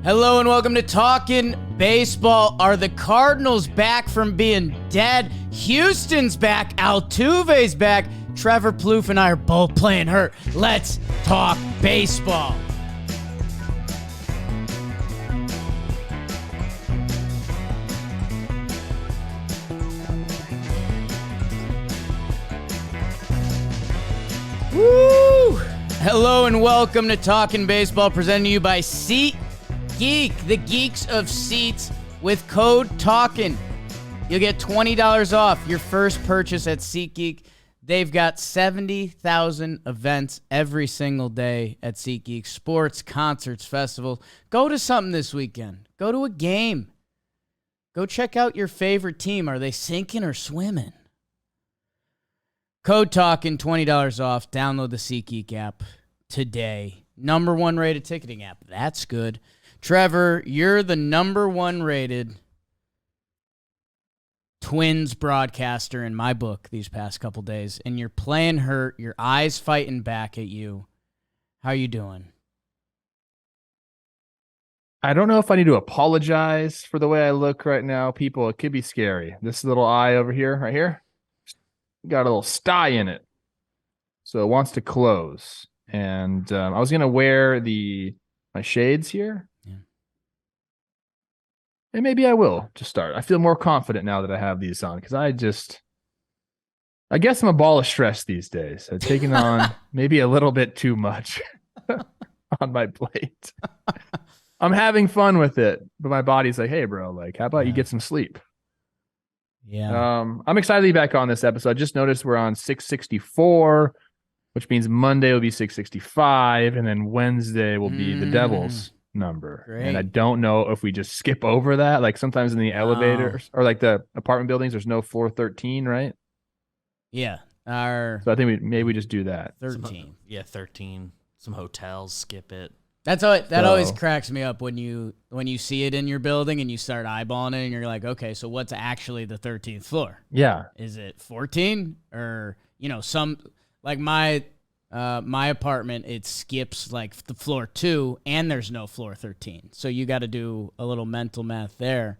Hello and welcome to Talkin' Baseball. Are the Cardinals back from being dead? Houston's back. Altuve's back. Trevor, Plouffe, and I are both playing hurt. Let's talk baseball. Woo! Hello and welcome to Talkin' Baseball, presented to you by SeatGeek, the geeks of seats. With code TALKIN, you'll get $20 off your first purchase at SeatGeek. They've got 70,000 events every single day at SeatGeek. Sports, concerts, festivals. Go to something this weekend. Go to a game. Go check out your favorite team. Are they sinking or swimming? Code TALKIN, $20 off. Download the SeatGeek app today. Number one rated ticketing app. That's good. Trevor, you're the number one rated Twins broadcaster in my book these past couple days, and you're playing hurt. Your eyes fighting back at you. How you doing? I don't know if I need to apologize for the way I look right now. People, it could be scary. This little eye over here, right here, got a little sty in it. So it wants to close. And I was going to wear my shades here. Yeah. And maybe I will to start. I feel more confident now that I have these on because I guess I'm a ball of stress these days. I've taken on maybe a little bit too much on my plate. I'm having fun with it, but my body's like, hey, bro, like, how about you get some sleep? Yeah. I'm excited to be back on this episode. I just noticed we're on 664, which means Monday will be 665, and then Wednesday will be the Devils number. Great. And I don't know if we just skip over that. Like sometimes in the elevators or like the apartment buildings, there's no floor 13, right? Yeah. So I think maybe we just do that. 13. 13. Some hotels skip it. That always cracks me up when you see it in your building and you start eyeballing it and you're like, okay, so what's actually the 13th floor? Yeah. Is it 14 or some like my apartment, it skips like the floor 2 and there's no floor 13. So you got to do a little mental math there.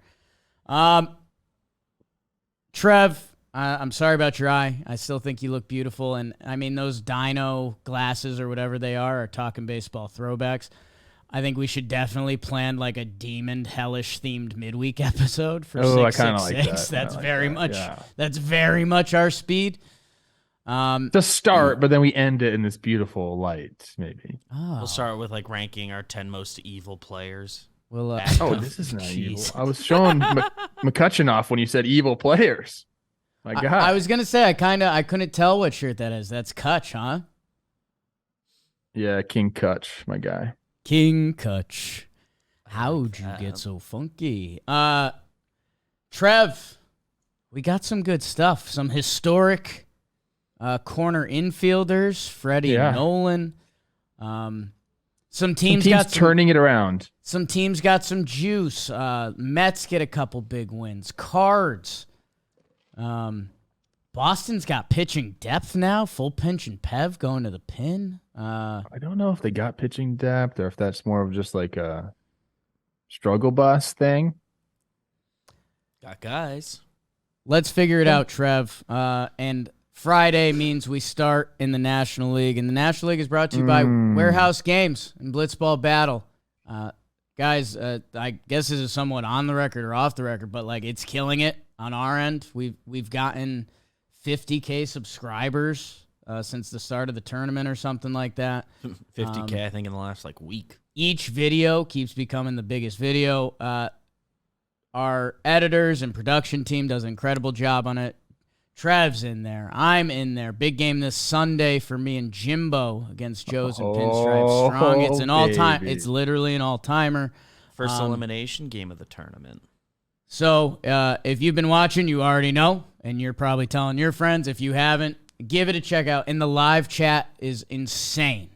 Trev, I'm sorry about your eye. I still think you look beautiful. And I mean, those dino glasses or whatever they are Talking Baseball throwbacks. I think we should definitely plan like a demon hellish themed midweek episode for 666. That's very much our speed. To start, but then we end it in this beautiful light, maybe. Oh. We'll start with like ranking our 10 most evil players. Well, this is not evil. I was showing McCutcheon off when you said evil players. My God. I was gonna say I couldn't tell what shirt that is. That's Kutch, huh? Yeah, King Kutch, my guy. King Kutch. How'd you get so funky? Trev, we got some good stuff. Some historic corner infielders, Freddie and Nolan. Some teams got turning it around. Some teams got some juice. Mets get a couple big wins. Cards. Boston's got pitching depth now. Full pinch and Pev going to the pin. I don't know if they got pitching depth or if that's more of just like a struggle bus thing. Got guys. Let's figure it out, Trev. And Friday means we start in the National League. And the National League is brought to you by Warehouse Games and Blitzball Battle. Guys, I guess this is somewhat on the record or off the record, but like it's killing it on our end. We've gotten 50K subscribers since the start of the tournament or something like that. 50K, I think, in the last like week. Each video keeps becoming the biggest video. Our editors and production team does an incredible job on it. Trev's in there. I'm in there. Big game this Sunday for me and Jimbo against Joe's and Pinstripe Strong. It's an all-time. It's literally an all-timer. First elimination game of the tournament. So if you've been watching, you already know, and you're probably telling your friends. If you haven't, give it a check out. And the live chat is insane.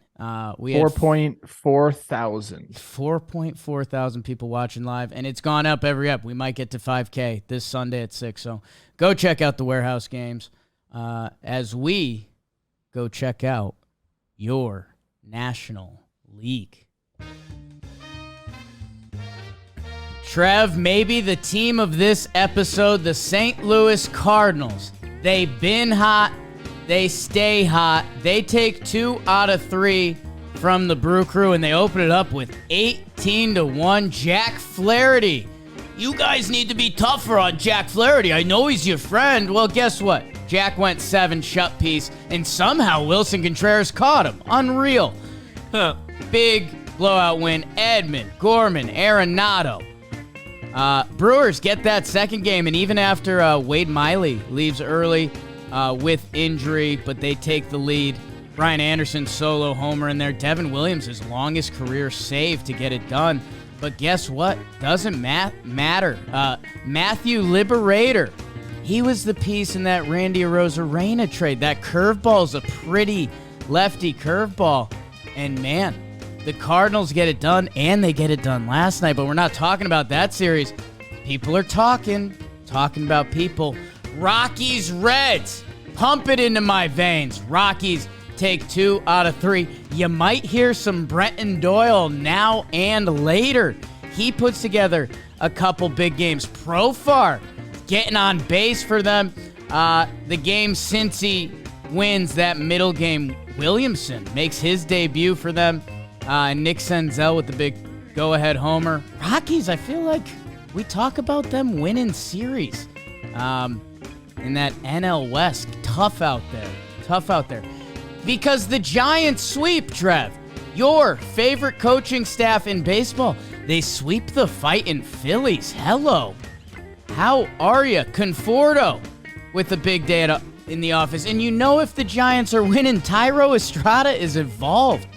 We had 4.4 thousand. 4.4 thousand people watching live, and it's gone up every up. We might get to 5K this Sunday at 6. So go check out the Warehouse Games as we go check out your National League. Trev, maybe the team of this episode, the St. Louis Cardinals. They've been hot. They stay hot. They take 2 out of 3 from the Brew Crew, and they open it up with 18-1. Jack Flaherty. You guys need to be tougher on Jack Flaherty. I know he's your friend. Well, guess what? Jack went 7 shut piece, and somehow Wilson Contreras caught him. Unreal. Big blowout win. Edman, Gorman, Arenado. Brewers get that second game, and even after Wade Miley leaves early with injury, but they take the lead. Brian Anderson solo homer in there. Devin Williams, his longest career save to get it done. But guess what? Doesn't matter. Matthew Liberator, he was the piece in that Randy Arozarena trade. That curveball's a pretty lefty curveball. And man, the Cardinals get it done, and they get it done last night. But we're not talking about that series. People are talking about people. Rockies, Reds, pump it into my veins. Rockies take 2 out of 3. You might hear some Brenton Doyle now and later. He puts together a couple big games. Profar getting on base for them. The game since he wins that middle game, Williamson makes his debut for them. Nick Senzel with the big go-ahead homer. Rockies, I feel like we talk about them winning series. In that NL West, tough out there. Because the Giants sweep, Trev. Your favorite coaching staff in baseball. They sweep the fighting Phillies. Hello. How are you? Conforto with a big day in the office. And you know if the Giants are winning, Tyro Estrada is involved.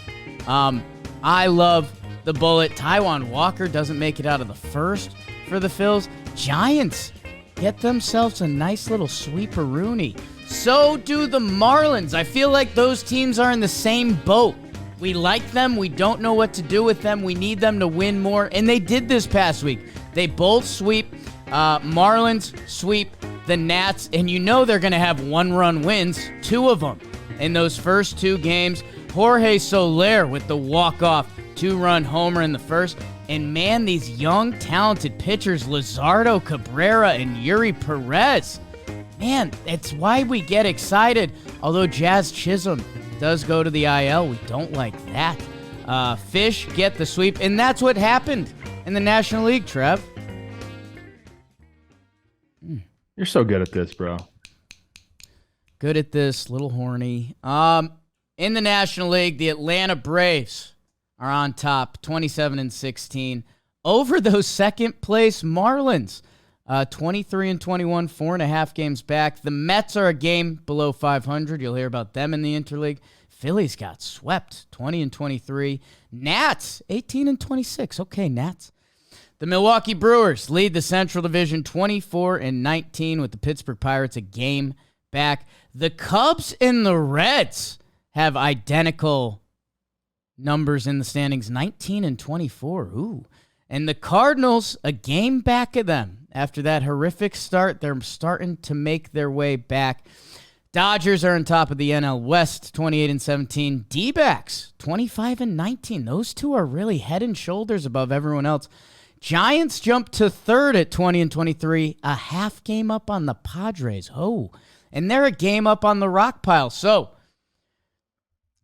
I love the bullet. Taijuan Walker doesn't make it out of the first for the Phils. Giants get themselves a nice little sweeper-rooney. So do the Marlins. I feel like those teams are in the same boat. We like them. We don't know what to do with them. We need them to win more. And they did this past week. They both sweep. Marlins sweep the Nats. And you know they're going to have one-run wins, 2 of them. In those first 2 games, Jorge Soler with the walk-off 2-run homer in the first. And man, these young, talented pitchers, Luzardo, Cabrera, and Yuri Perez. Man, it's why we get excited. Although Jazz Chisholm does go to the IL, we don't like that. Fish get the sweep, and that's what happened in the National League, Trev. You're so good at this, bro. Good at this, little horny. In the National League, the Atlanta Braves are on top, 27-16. Over those second-place Marlins. 23-21, 4.5 games back. The Mets are a game below 500. You'll hear about them in the Interleague. Phillies got swept, 20-23. Nats, 18-26. Okay, Nats. The Milwaukee Brewers lead the Central Division 24-19 with the Pittsburgh Pirates a game back. The Cubs and the Reds have identical numbers in the standings, 19-24. Ooh. And the Cardinals, a game back of them. After that horrific start, they're starting to make their way back. Dodgers are on top of the NL West, 28-17. D-backs, 25-19. Those two are really head and shoulders above everyone else. Giants jump to third at 20-23, a half game up on the Padres. Oh, and they're a game up on the rock pile. So,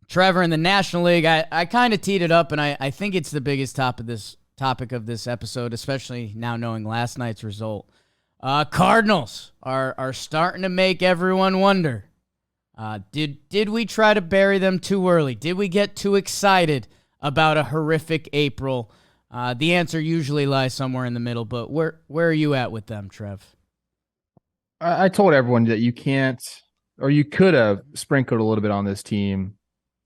Trevor, in the National League, I kind of teed it up, and I think it's the biggest topic of this episode, especially now knowing last night's result. Cardinals are starting to make everyone wonder. Did we try to bury them too early? Did we get too excited about a horrific April? The answer usually lies somewhere in the middle, but where are you at with them, Trev? I told everyone that you can't, or you could have sprinkled a little bit on this team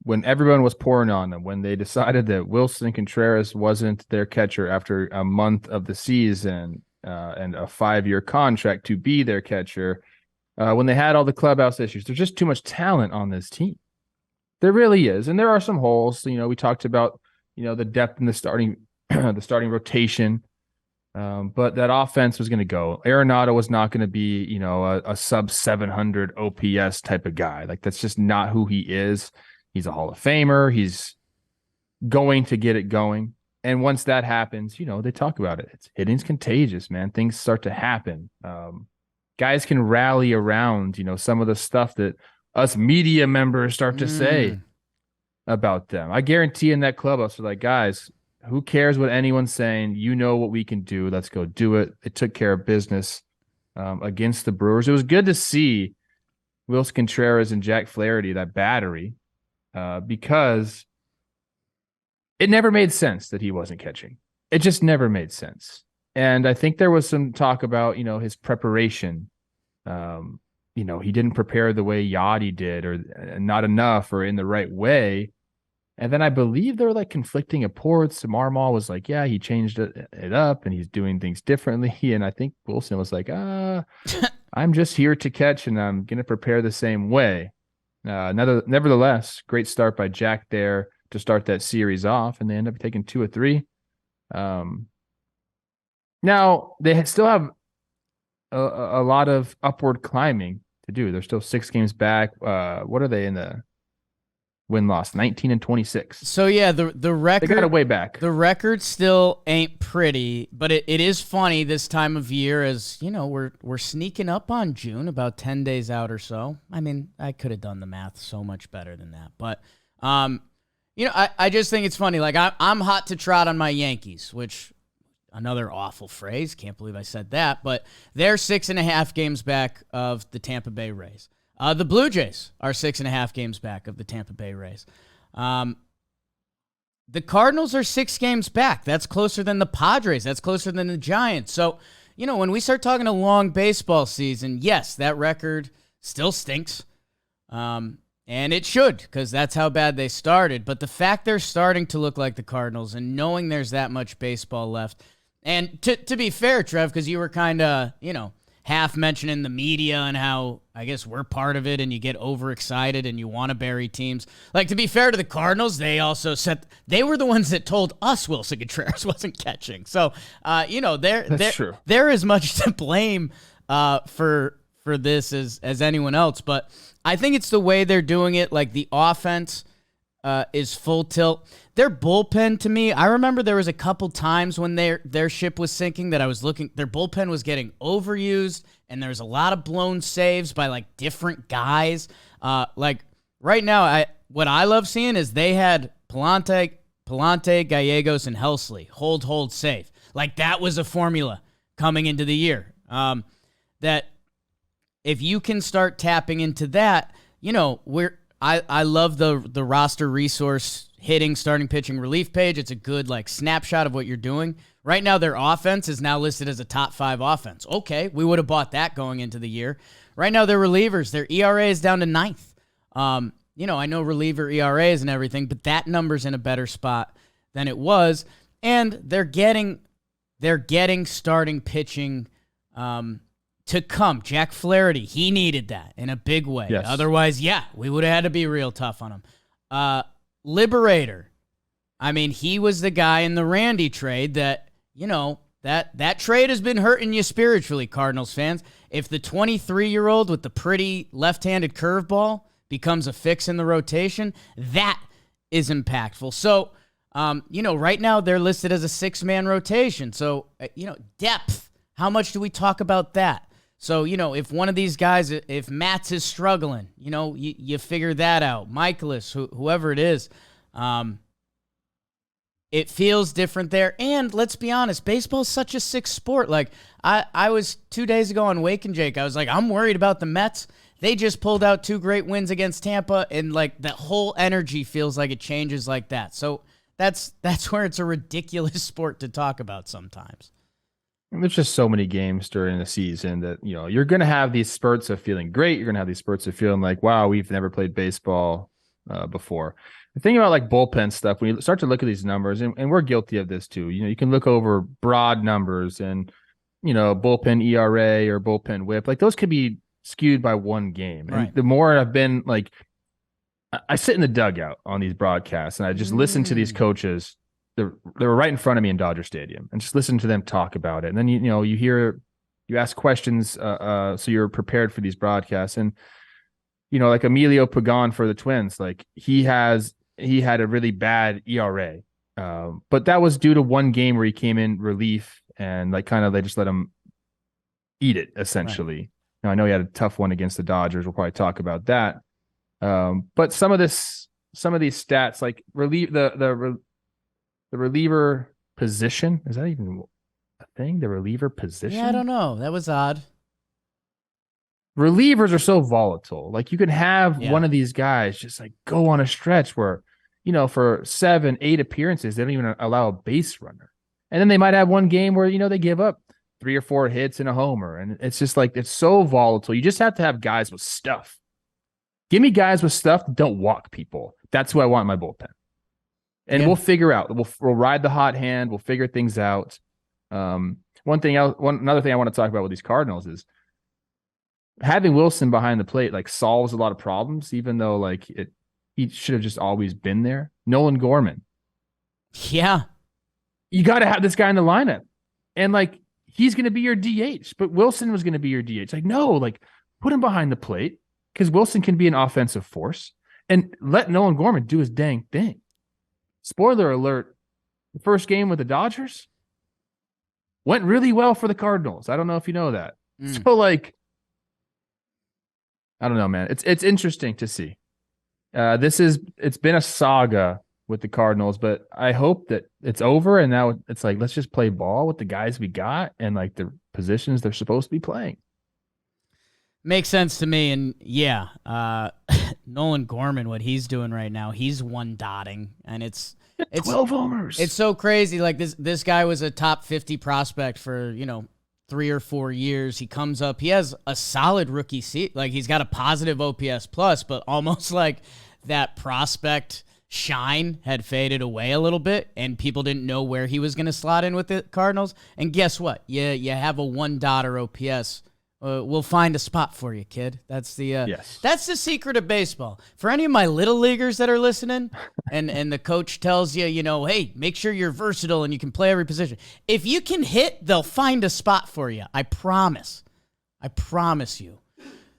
when everyone was pouring on them, when they decided that Wilson Contreras wasn't their catcher after a month of the season and a 5-year contract to be their catcher, when they had all the clubhouse issues. There's just too much talent on this team. There really is. And there are some holes. We talked about, the depth in the starting rotation. But that offense was going to go. Arenado was not going to be, a sub 700 OPS type of guy. Like, that's just not who he is. He's a Hall of Famer. He's going to get it going. And once that happens, they talk about it. Hitting's contagious, man. Things start to happen. Guys can rally around, some of the stuff that us media members start to say about them. I guarantee in that clubhouse, they're like, guys, who cares what anyone's saying? You know what we can do. Let's go do it. They took care of business against the Brewers. It was good to see Wilson Contreras and Jack Flaherty, that battery, because it never made sense that he wasn't catching. It just never made sense. And I think there was some talk about, his preparation. He didn't prepare the way Yachty did, or not enough, or in the right way. And then I believe there were like conflicting reports. Marmol was like, yeah, he changed it up and he's doing things differently. And I think Wilson was like, I'm just here to catch and I'm going to prepare the same way. Nevertheless, great start by Jack there to start that series off, and they end up taking 2 or 3. Now they still have a lot of upward climbing to do. They're still 6 games back. What are they in the win-loss? 19-26. So yeah, the record, they got it way back. The record still ain't pretty, but it is funny this time of year, as we're sneaking up on June, about 10 days out or so. I mean, I could have done the math so much better than that, but I just think it's funny. Like I'm hot to trot on my Yankees, which another awful phrase. Can't believe I said that, but they're 6.5 games back of the Tampa Bay Rays. The Blue Jays are 6.5 games back of the Tampa Bay Rays. The Cardinals are 6 games back. That's closer than the Padres. That's closer than the Giants. So, when we start talking a long baseball season, yes, that record still stinks. And it should, because that's how bad they started. But the fact they're starting to look like the Cardinals and knowing there's that much baseball left. And to be fair, Trev, because you were kind of, half mentioning the media and how I guess we're part of it and you get overexcited and you want to bury teams. Like, to be fair to the Cardinals, they also said they were the ones that told us Wilson Contreras wasn't catching. So, they're as much to blame for this as anyone else. But I think it's the way they're doing it. Like, the offense is full tilt. Their bullpen, to me, I remember there was a couple times when their ship was sinking that I was looking. Their bullpen was getting overused, and there's a lot of blown saves by like different guys. Like right now, what I love seeing is they had Palante, Gallegos, and Helsley hold save. Like that was a formula coming into the year. That if you can start tapping into that, I love the roster resource hitting, starting pitching, relief page. It's a good like snapshot of what you're doing. Right now, their offense is now listed as a top 5 offense. Okay, we would have bought that going into the year. Right now, their relievers, their ERA is down to 9th. I know reliever ERAs and everything, but that number's in a better spot than it was. And they're getting starting pitching to come. Jack Flaherty, he needed that in a big way. Yes. Otherwise, we would have had to be real tough on him. Liberator, I mean, he was the guy in the Randy trade that, that trade has been hurting you spiritually, Cardinals fans. If the 23-year-old with the pretty left-handed curveball becomes a fix in the rotation, that is impactful. So, right now they're listed as a 6-man rotation. So, depth, how much do we talk about that? So, if one of these guys, if Matz is struggling, you figure that out. Michaelis, whoever it is, it feels different there. And let's be honest, baseball is such a sick sport. Like, I was 2 days ago on Wake and Jake. I was like, I'm worried about the Mets. They just pulled out 2 great wins against Tampa, and like that whole energy feels like it changes like that. So that's where it's a ridiculous sport to talk about sometimes. There's just so many games during the season that, you're going to have these spurts of feeling great. You're going to have these spurts of feeling like, wow, we've never played baseball before. The thing about like bullpen stuff, when you start to look at these numbers, and we're guilty of this too, you can look over broad numbers and, bullpen ERA or bullpen whip, like those could be skewed by one game. Right. And the more I've been like, I sit in the dugout on these broadcasts and I just listen to these coaches. They were right in front of me in Dodger Stadium, and just listen to them talk about it. And then you ask questions, so you're prepared for these broadcasts. And like Emilio Pagan for the Twins, like he had a really bad ERA But that was due to one game where he came in relief and like kind of they just let him eat it essentially. Right. Now I know he had a tough one against the Dodgers. We'll probably talk about that. But some of these stats like the reliever position, is that even a thing? The reliever position? Yeah, I don't know. That was odd. Relievers are so volatile. Like you could have one of these guys just like go on a stretch where, for 7-8 appearances, they don't even allow a base runner. And then they might have one game where, they give up 3 or 4 hits and a homer. And it's just like, it's so volatile. You just have to have guys with stuff. Give me guys with stuff that don't walk people. That's who I want in my bullpen. And we'll figure out. We'll ride the hot hand. We'll figure things out. Another thing I want to talk about with these Cardinals is having Wilson behind the plate like solves a lot of problems, even though like he should have just always been there. Nolan Gorman. Yeah. You got to have this guy in the lineup. And like he's going to be your DH, but Wilson was going to be your DH. Like no, like put him behind the plate because Wilson can be an offensive force and let Nolan Gorman do his dang thing. Spoiler alert, the first game with the Dodgers went really well for the Cardinals. I don't know if you know that. So like I don't know, man. It's interesting to see. It's been a saga with the Cardinals, but I hope that it's over and now it's like let's just play ball with the guys we got and like the positions they're supposed to be playing. Makes sense to me, and Nolan Gorman, what he's doing right now, he's one-dotting, and it's 12 homers. It's so crazy. Like this guy was a top 50 prospect for 3 or 4 years. He comes up, he has a solid rookie seat. Like he's got a positive OPS plus, but almost like that prospect shine had faded away a little bit, and people didn't know where he was going to slot in with the Cardinals. And guess what? You have a one-dotter OPS. We'll find a spot for you, kid. That's the That's the secret of baseball. For any of my little leaguers that are listening, and the coach tells you, hey, make sure you're versatile and you can play every position. If you can hit, they'll find a spot for you. I promise. I promise you.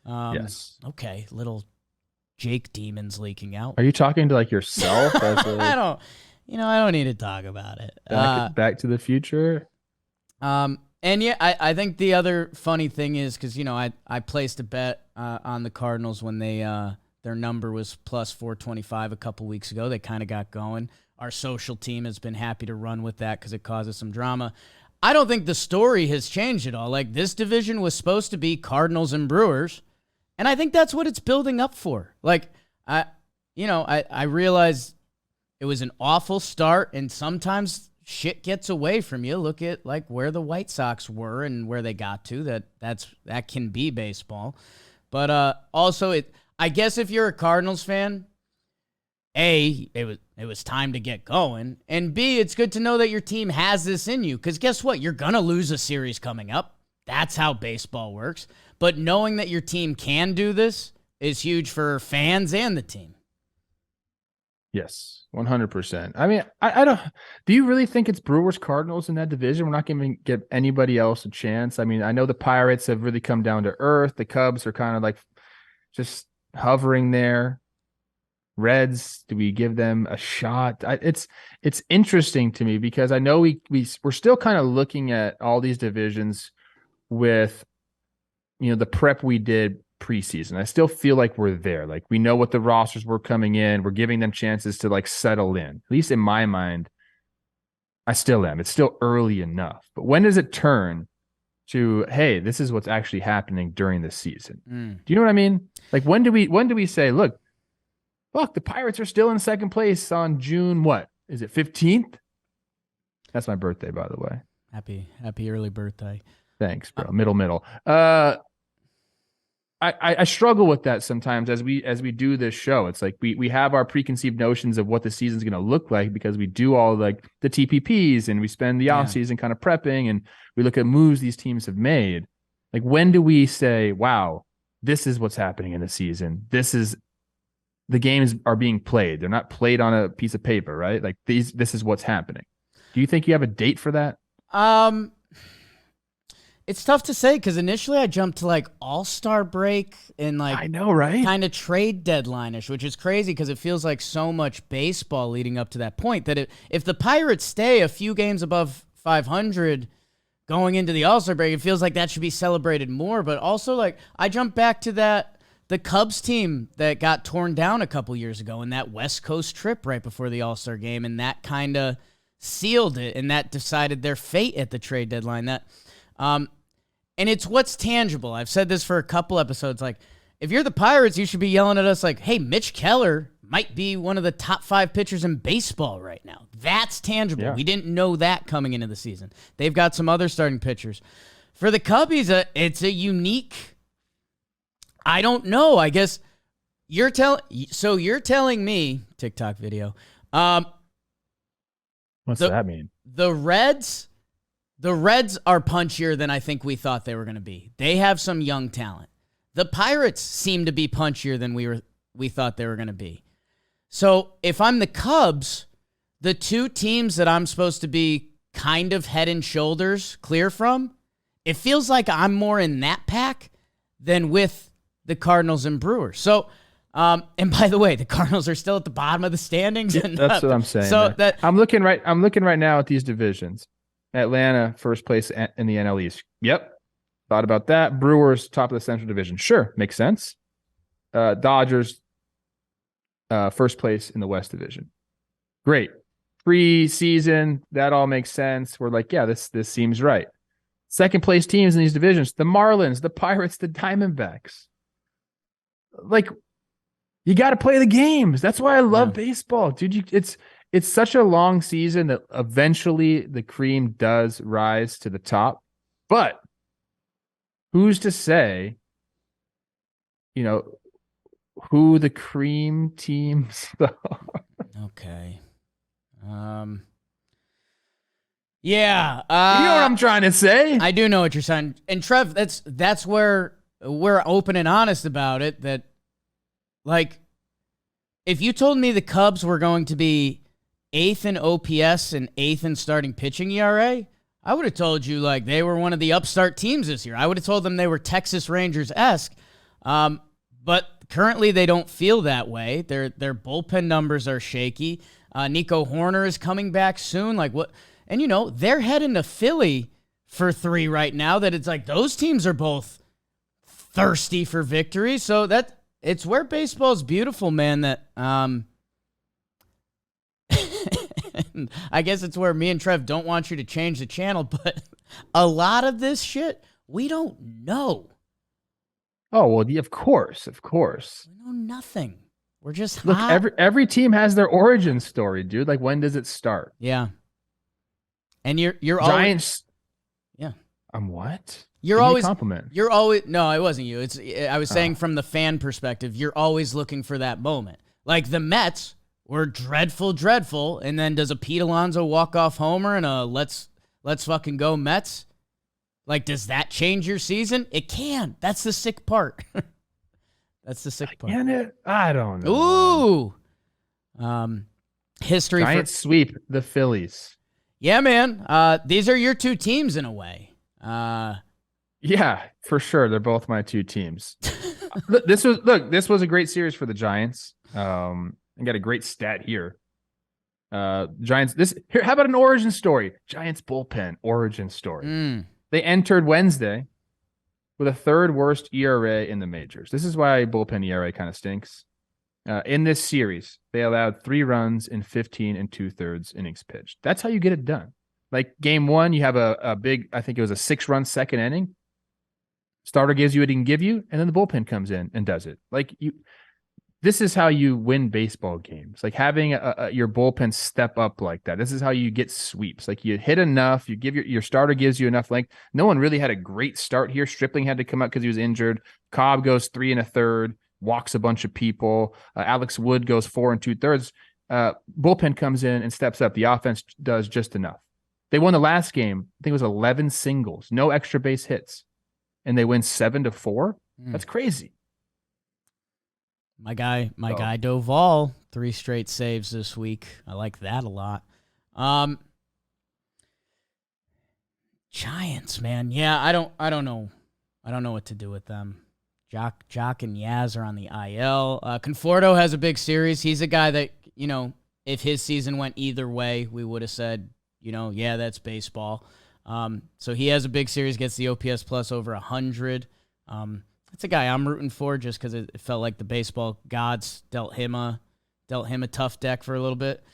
Yes. Okay, little Jake demons leaking out. Are you talking to like yourself? I don't need to talk about it. Back to the Future. And yeah, I think the other funny thing is because I placed a bet on the Cardinals when their number was plus 425 a couple weeks ago. They kind of got going. Our social team has been happy to run with that because it causes some drama. I don't think the story has changed at all. Like this division was supposed to be Cardinals and Brewers, and I think that's what it's building up for. Like I realize it was an awful start, and sometimes shit gets away from you. Look at like where the White Sox were and where they got to. That can be baseball. But also I guess if you're a Cardinals fan, A, it was time to get going, and B, it's good to know that your team has this in you, because guess what? You're going to lose a series coming up. That's how baseball works. But knowing that your team can do this is huge for fans and the team. Yes, 100%. I mean, I don't. Do you really think it's Brewers Cardinals in that division? We're not going to give anybody else a chance. I mean, I know the Pirates have really come down to earth. The Cubs are kind of like just hovering there. Reds, do we give them a shot? It's interesting to me because I know we're still kind of looking at all these divisions with the prep we did preseason. I still feel like we're there. Like we know what the rosters were coming in. We're giving them chances to like settle in. At least in my mind, I still am. It's still early enough. But when does it turn to, hey, this is what's actually happening during the season? Do you know what I mean? Like when do we say, look, the Pirates are still in second place on June, what? Is it 15th? That's my birthday, by the way. Happy early birthday. Thanks, bro. Middle. I struggle with that sometimes as we do this show. It's like we have our preconceived notions of what the season's going to look like because we do all like the TPPs and we spend the offseason kind of prepping and we look at moves these teams have made. Like when do we say, wow, this is what's happening in the season? The games are being played. They're not played on a piece of paper, right? Like this is what's happening. Do you think you have a date for that? It's tough to say because initially I jumped to like All-Star break and like I know, right? kind of trade deadline-ish, which is crazy because it feels like so much baseball leading up to that point that if the Pirates stay a few games above 500 going into the All-Star break, it feels like that should be celebrated more. But also, like, I jumped back to the Cubs team that got torn down a couple years ago in that West Coast trip right before the All-Star game, and that kind of sealed it, and that decided their fate at the trade deadline. And it's what's tangible. I've said this for a couple episodes. Like, if you're the Pirates, you should be yelling at us like, hey, Mitch Keller might be one of the top 5 pitchers in baseball right now. That's tangible. Yeah. We didn't know that coming into the season. They've got some other starting pitchers. For the Cubbies, it's a unique, I don't know. I guess you're telling me, TikTok video, What's that mean? The Reds are punchier than I think we thought they were going to be. They have some young talent. The Pirates seem to be punchier than we thought they were going to be. So if I'm the Cubs, the two teams that I'm supposed to be kind of head and shoulders clear from, it feels like I'm more in that pack than with the Cardinals and Brewers. So, and by the way, the Cardinals are still at the bottom of the standings. Yeah, and that's what I'm saying. So that I'm looking right now at these divisions. Atlanta, first place in the NL East. Yep. Thought about that. Brewers, top of the Central Division. Sure. Makes sense. Dodgers, first place in the West Division. Great. Pre-season, that all makes sense. We're like, yeah, this seems right. Second place teams in these divisions, the Marlins, the Pirates, the Diamondbacks. Like, you got to play the games. That's why I love baseball, dude. It's such a long season that eventually the cream does rise to the top. But who's to say, who the cream teams are? Okay. Yeah. You know what I'm trying to say? I do know what you're saying. And Trev, that's where we're open and honest about it. That, like, if you told me the Cubs were going to be 8th in OPS and 8th in starting pitching ERA, I would have told you like they were one of the upstart teams this year. I would have told them they were Texas Rangers-esque. But currently they don't feel that way. Their bullpen numbers are shaky. Nico Horner is coming back soon. Like what? And they're heading to Philly for 3 right now. That it's like those teams are both thirsty for victory. So it's where baseball's beautiful, man. That I guess it's where me and Trev don't want you to change the channel, but a lot of this shit, we don't know. Oh, well, of course. We know nothing. We're just Look, hot. every team has their origin story, dude. Like, when does it start? Yeah. And you're Giants. Yeah. What? You're Give me a always compliment. You're always no, it wasn't you. I was saying from the fan perspective, you're always looking for that moment. Like the Mets were dreadful, and then does a Pete Alonso walk-off homer and a let's fucking go Mets? Like, does that change your season? It can. That's the sick part. That's the sick part. Can it? I don't know. Ooh. History. Giants sweep the Phillies. Yeah, man. These are your two teams in a way. Yeah, for sure. They're both my two teams. This was a great series for the Giants. I got a great stat here. Giants. How about an origin story? Giants bullpen origin story. They entered Wednesday with a third worst ERA in the majors. This is why bullpen ERA kind of stinks. In this series, they allowed 3 runs in 15 2/3 innings pitched. That's how you get it done. Like game 1, you have a big, I think it was a 6-run second inning. Starter gives you what he can give you, and then the bullpen comes in and does it. Like this is how you win baseball games. Like having your bullpen step up like that. This is how you get sweeps. Like you hit enough, you give your starter gives you enough length. No one really had a great start here. Stripling had to come up because he was injured. Cobb goes 3 1/3, walks a bunch of people. Alex Wood goes 4 2/3. Bullpen comes in and steps up. The offense does just enough. They won the last game. I think it was 11 singles, no extra base hits, and they win 7-4. That's crazy. My guy Doval, 3 straight saves this week. I like that a lot. Giants, man. Yeah, I don't know. I don't know what to do with them. Jock and Yaz are on the IL. Conforto has a big series. He's a guy that, if his season went either way, we would have said, yeah, that's baseball. So he has a big series, gets the OPS plus over 100. That's a guy I'm rooting for just because it felt like the baseball gods dealt him a tough deck for a little bit.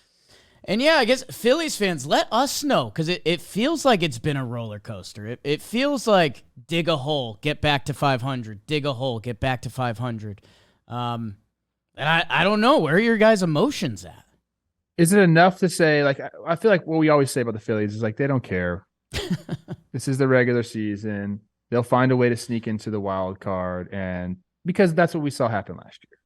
And yeah, I guess Phillies fans, let us know, because it feels like it's been a roller coaster. It feels like dig a hole, get back to 500, dig a hole, get back to 500. And I don't know, where are your guys' emotions at? Is it enough to say, like, I feel like what we always say about the Phillies is, like, they don't care. This is the regular season. They'll find a way to sneak into the wild card, and because that's what we saw happen last year.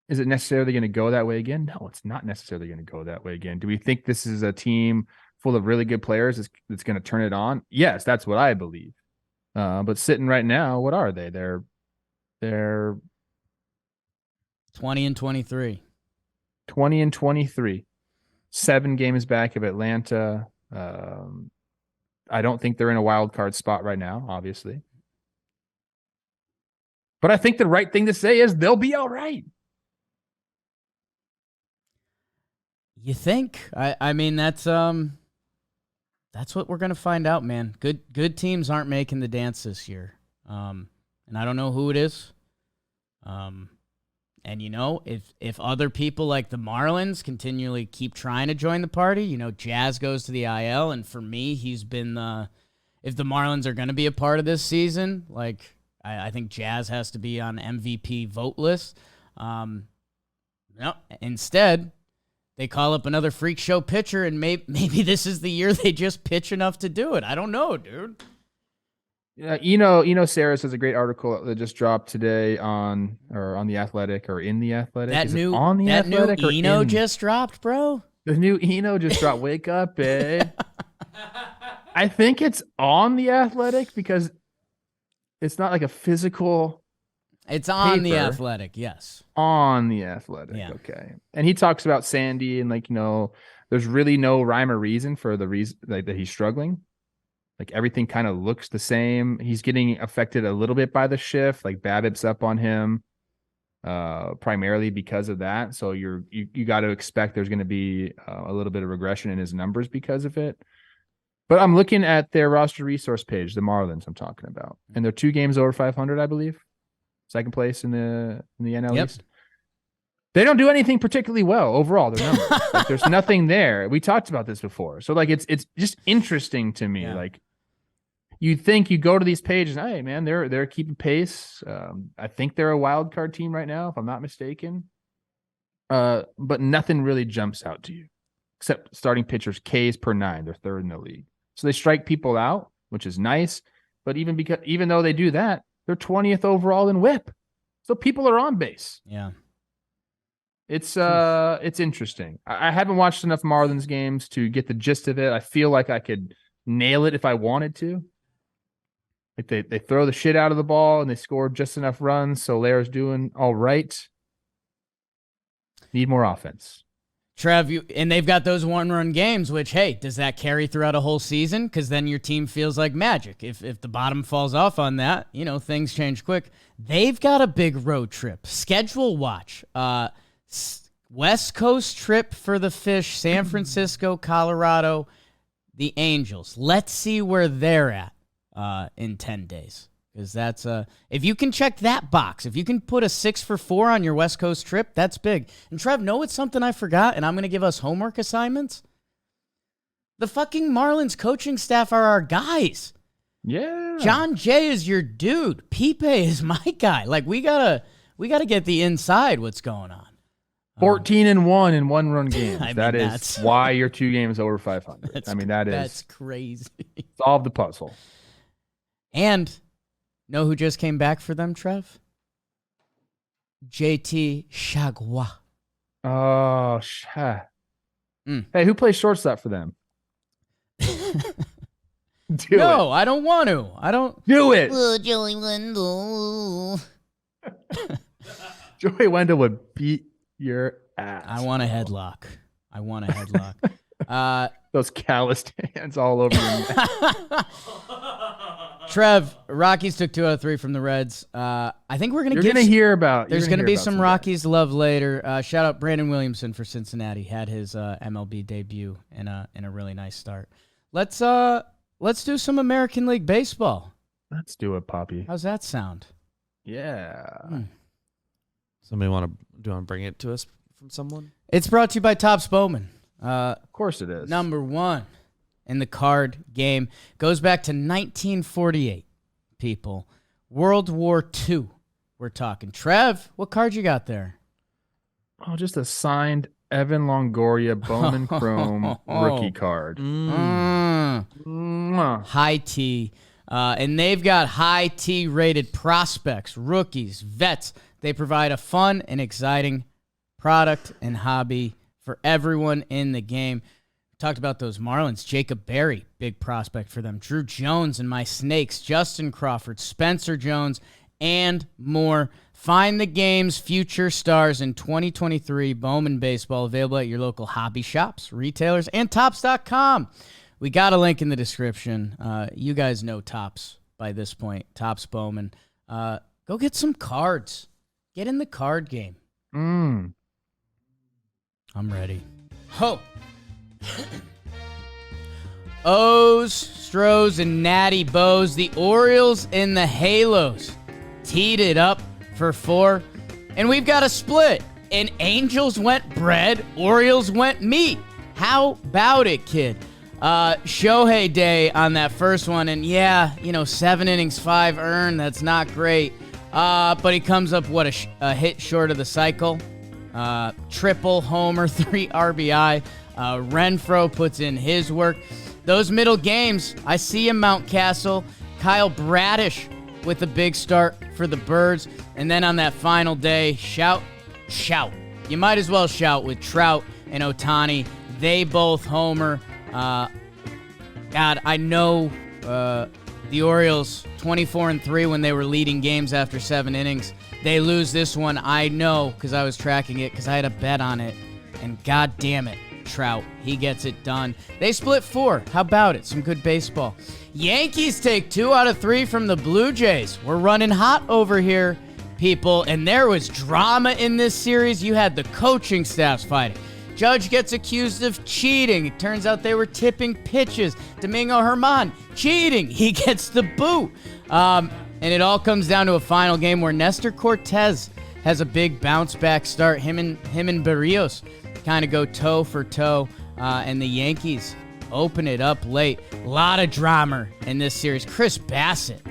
Is it necessarily going to go that way again? No, it's not necessarily going to go that way again. Do we think this is a team full of really good players that's going to turn it on? Yes, that's what I believe. But sitting right now, what are they? They're 20-23. 20-23. 7 games back of Atlanta. I don't think they're in a wild card spot right now, obviously. But I think the right thing to say is they'll be all right. You think? I mean, that's what we're gonna find out, man. Good teams aren't making the dance this year, and I don't know who it is. And if other people like the Marlins continually keep trying to join the party, Jazz goes to the IL, and for me, he's been if the Marlins are gonna be a part of this season, like I think Jazz has to be on MVP vote list. No, instead, they call up another freak show pitcher, and maybe this is the year they just pitch enough to do it. I don't know, dude. Yeah, Sarris has a great article that just dropped today on The Athletic or in The Athletic. That new Athletic Eno just dropped, bro. The new Eno just dropped. Wake up, eh? I think it's on The Athletic because it's not like a physical. It's on The paper. Athletic, yes. On The Athletic, Yeah. okay. And he talks about Sandy and there's really no rhyme or reason for the reason that he's struggling. Like everything kind of looks the same. He's getting affected a little bit by the shift. Like BABIP's up on him, primarily because of that. So you got to expect there's going to be a little bit of regression in his numbers because of it. But I'm looking at their roster resource page, the Marlins I'm talking about, and they're 2 games over 500, I believe. Second place in the NL East. They don't do anything particularly well overall. Their numbers, like, there's nothing there. We talked about this before, so like it's just interesting to me. Yeah. Like you'd think you go to these pages, hey man, they're keeping pace. I think they're a wild card team right now, if I'm not mistaken. But nothing really jumps out to you except starting pitchers Ks per 9. They're 3rd in the league, so they strike people out, which is nice. But even though they do that, they're 20th overall in WHIP. So people are on base. Yeah. It's interesting. I haven't watched enough Marlins games to get the gist of it. I feel like I could nail it if I wanted to. Like they throw the shit out of the ball and they score just enough runs. So Solaire's doing all right. Need more offense. Trev, and they've got those 1-run games, which, hey, does that carry throughout a whole season? Because then your team feels like magic. If the bottom falls off on that, things change quick. They've got a big road trip. Schedule watch. West Coast trip for the Fish, San Francisco, Colorado, the Angels. Let's see where they're at in 10 days. Because that's if you can check that box, if you can put a 6 for 4 on your West Coast trip, that's big. And Trev, it's something I forgot, and I'm going to give us homework assignments. The fucking Marlins coaching staff are our guys. Yeah. John Jay is your dude. Pipe is my guy. Like we gotta get the inside what's going on. 14-1 in 1-run games. I mean, that is that's why you're 2 games over 500. That's crazy. Solve the puzzle. And know who just came back for them, Trev? JT Chagua. Oh, Hey, who plays shortstop for them? No, I don't want to. I don't. Do it. Oh, Joey Wendell. Joey Wendell would beat your ass. I want a headlock. Those calloused hands all over your neck. Trev, Rockies took 2 out of 3 from the Reds. I think we're You're gonna hear about. There's going to be some Rockies love later. Shout out Brandon Williamson for Cincinnati. Had his MLB debut in a really nice start. Let's do some American League Baseball. Let's do it, Poppy. How's that sound? Yeah. Somebody want to bring it to us from someone? It's brought to you by Topps Bowman. Of course it is. Number 1 in the card game. Goes back to 1948, people. World War II, we're talking. Trev, what card you got there? Oh, just a signed Evan Longoria Bowman Chrome rookie card. High T. And they've got high T rated prospects, rookies, vets. They provide a fun and exciting product and hobby for everyone in the game. Talked about those Marlins. Jacob Berry, big prospect for them. Drew Jones and my Snakes. Justin Crawford, Spencer Jones, and more. Find the game's future stars in 2023 Bowman Baseball, available at your local hobby shops, retailers, and Topps.com. We got a link in the description. You guys know Topps by this point. Topps Bowman. Go get some cards. Get in the card game. I'm ready. Ho! O's, Stros, and Natty Bows. The Orioles and the Halos teed it up for 4. And we've got a split. And Angels went bread, Orioles went meat. How about it, kid? Shohei Day on that first one. And yeah, 7 innings, 5 earned. That's not great. But he comes up, a hit short of the cycle. Triple homer, 3 RBI. Renfroe puts in his work. Those middle games, I see him, Mountcastle. Kyle Bradish with a big start for the Birds. And then on that final day, shout. You might as well shout with Trout and Ohtani. They both homer. God, I know the Orioles 24-3 when they were leading games after 7 innings. They lose this one, I know, because I was tracking it, because I had a bet on it. And god damn it, Trout, he gets it done. They split 4. How about it? Some good baseball. Yankees take 2 out of 3 from the Blue Jays. We're running hot over here, people. And there was drama in this series. You had the coaching staffs fighting. Judge gets accused of cheating. It turns out they were tipping pitches. Domingo Germán cheating. He gets the boot. And it all comes down to a final game where Nestor Cortez has a big bounce back start. Him and Barrios kind of go toe for toe, and the Yankees open it up late. A lot of drama in this series. Chris Bassett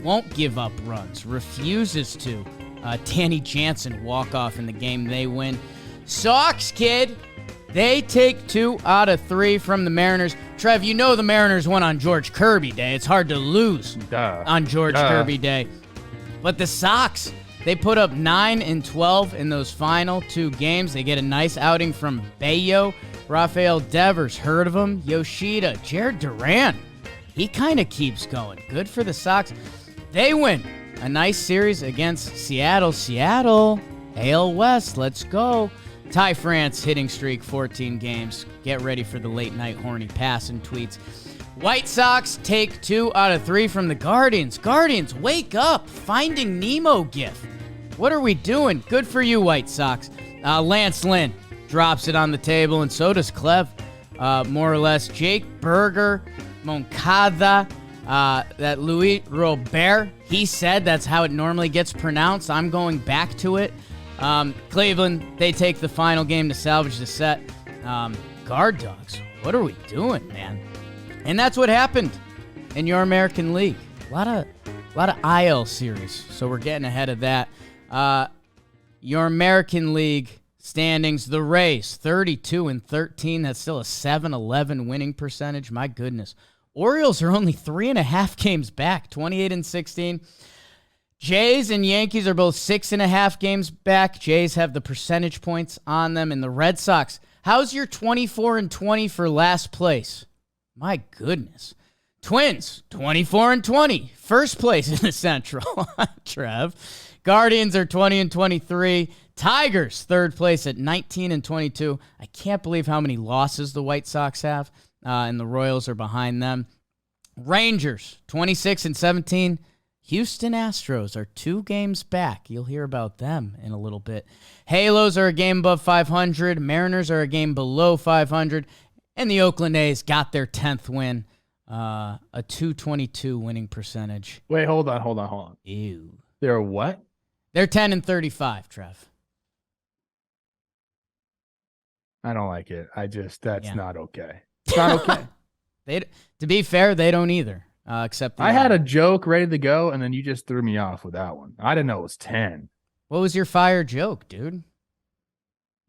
won't give up runs, refuses to. Danny Jansen walk off in the game. They win. Sox, kid, they take 2 out of 3 from the Mariners. Trev, you know the Mariners won on George Kirby Day. It's hard to lose on George Kirby Day. But the Sox, they put up 9 and 12 in those final 2 games. They get a nice outing from Bayo, Rafael Devers, heard of him, Yoshida, Jared Duran. He kind of keeps going. Good for the Sox. They win a nice series against Seattle. Seattle, AL West, let's go. Ty France hitting streak, 14 games. Get ready for the late night horny passing tweets. White Sox take 2 out of 3 from the Guardians. Guardians, wake up. Finding Nemo gif. What are we doing? Good for you, White Sox. Lance Lynn drops it on the table, and so does Clev, more or less. Jake Berger, Moncada, that Louis Robert, he said that's how it normally gets pronounced. I'm going back to it. Cleveland, they take the final game to salvage the set. Guard Dogs, what are we doing, man? And that's what happened in your American League. A lot of IL series, so we're getting ahead of that. Your American League standings, the Rays, 32-13. That's still a 7-11 winning percentage. My goodness. Orioles are only 3.5 games back, 28-16. Jays and Yankees are both 6.5 games back. Jays have the percentage points on them. And the Red Sox, how's your 24-20 for last place? My goodness. Twins, 24-20. First place in the Central. Trev. Guardians are 20-23. Tigers, third place at 19-22. I can't believe how many losses the White Sox have, and the Royals are behind them. Rangers, 26-17. Houston Astros are 2 games back. You'll hear about them in a little bit. Halos are a game above 500. Mariners are a game below 500. And the Oakland A's got their 10th win, a .222 winning percentage. Wait, hold on. Ew. They're what? They're 10-35, Trev. I don't like it. That's Yeah. not okay. It's not okay. To be fair, they don't either. Except I had a joke ready to go, and then you just threw me off with that one. I didn't know it was 10. What was your fire joke, dude?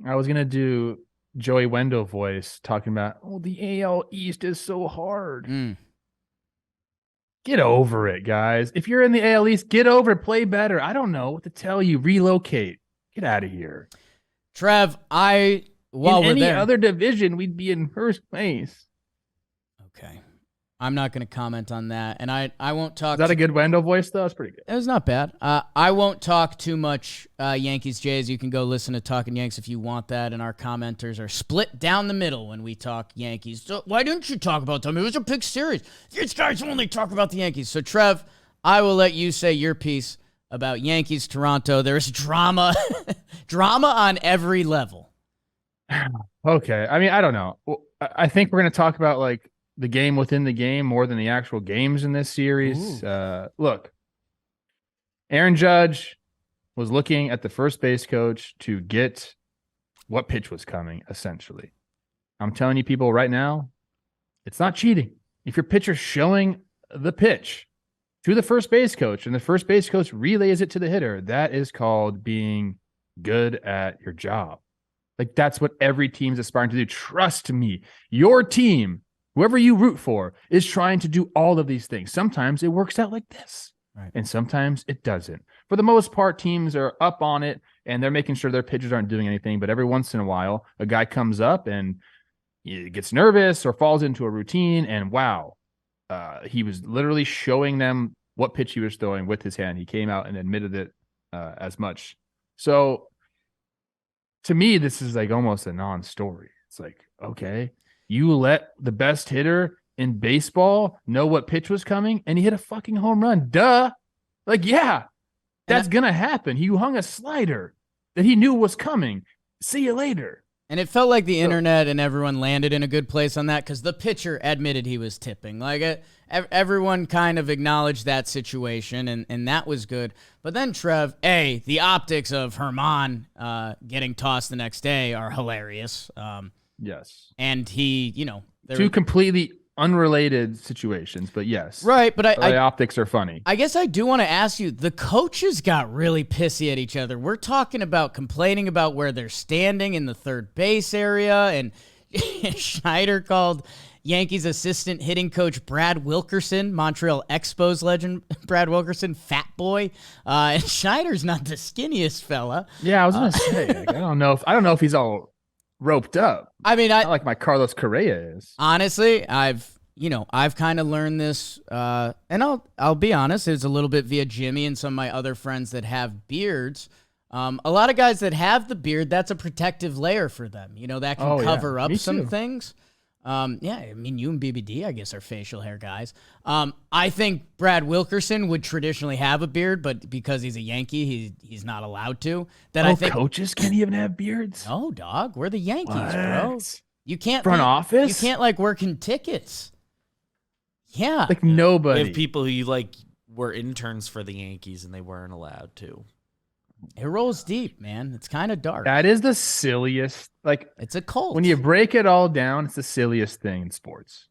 I was going to do Joey Wendell voice talking about, the AL East is so hard. Get over it, guys. If you're in the AL East, get over it. Play better. I don't know what to tell you. Relocate. Get out of here. Trev, in any other division, we'd be in first place. Okay. I'm not going to comment on that, and I won't talk. Is that a good Wendell voice, though? It's pretty good. It was not bad. I won't talk too much Yankees, Jays. You can go listen to Talkin' Yanks if you want that, and our commenters are split down the middle when we talk Yankees. So why didn't you talk about them? It was a big series. These guys only talk about the Yankees. So, Trev, I will let you say your piece about Yankees, Toronto. There's drama, drama on every level. Okay. I mean, I don't know. I think we're going to talk about, like, the game within the game more than the actual games in this series. Look, Aaron Judge was looking at the first base coach to get what pitch was coming, essentially. I'm telling you people right now, it's not cheating. If your pitcher's showing the pitch to the first base coach and the first base coach relays it to the hitter, that is called being good at your job. Like, that's what every team's aspiring to do. Trust me, your team, whoever you root for, is trying to do all of these things. Sometimes it works out like this, right, and sometimes it doesn't. For the most part, teams are up on it, and they're making sure their pitchers aren't doing anything. But every once in a while, a guy comes up and he gets nervous or falls into a routine, and wow, he was literally showing them what pitch he was throwing with his hand. He came out and admitted it as much. So to me, this is like almost a non-story. It's like, okay, you let the best hitter in baseball know what pitch was coming, and he hit a fucking home run. Duh. Like, yeah, that's going to happen. He hung a slider that he knew was coming. See you later. And it felt like the internet and everyone landed in a good place on that because the pitcher admitted he was tipping. Like, everyone kind of acknowledged that situation, and that was good. But then, Trev, the optics of Herman getting tossed the next day are hilarious. Yes. And he, two completely unrelated situations, but yes. Right, but the optics are funny. I guess I do want to ask you, the coaches got really pissy at each other. We're talking about complaining about where they're standing in the third base area, and Schneider called Yankees assistant hitting coach Brad Wilkerson, Montreal Expos legend Brad Wilkerson, fat boy. And Schneider's not the skinniest fella. Yeah, I was gonna say, like, I don't know if he's all roped up. I mean, not like my Carlos Correa is. Honestly, I've kind of learned this, and I'll be honest, it's a little bit via Jimmy and some of my other friends that have beards. A lot of guys that have the beard, that's a protective layer for them. That can cover up some things. I mean, you and BBD, I guess, are facial hair guys. I think Brad Wilkerson would traditionally have a beard, but because he's a Yankee, he's not allowed to. I think coaches can't even have beards. No, dog, we're the Yankees, bro. You can't front office. You can't working tickets. Yeah, like nobody. They have people who were interns for the Yankees and they weren't allowed to. It rolls deep, man. It's kind of dark. That is the silliest. It's a cult. When you break it all down, it's the silliest thing in sports.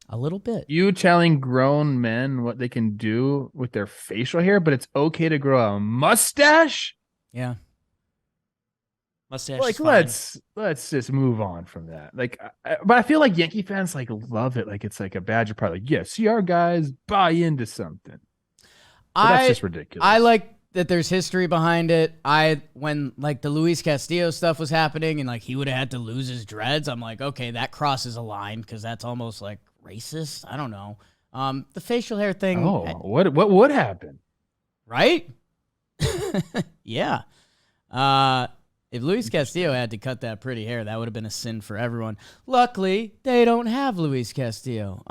A little bit. You telling grown men what they can do with their facial hair, but it's okay to grow a mustache? Yeah. Mustache. Let's just move on from that. But I feel like Yankee fans love it. Like it's like a badge of pride. Like, see our guys buy into something. But that's just ridiculous. I like that there's history behind it. When the Luis Castillo stuff was happening and he would have had to lose his dreads, I'm like, okay, that crosses a line because that's almost racist. I don't know. The facial hair thing. Oh, what would happen? Right? Yeah. If Luis Castillo had to cut that pretty hair, that would have been a sin for everyone. Luckily, they don't have Luis Castillo.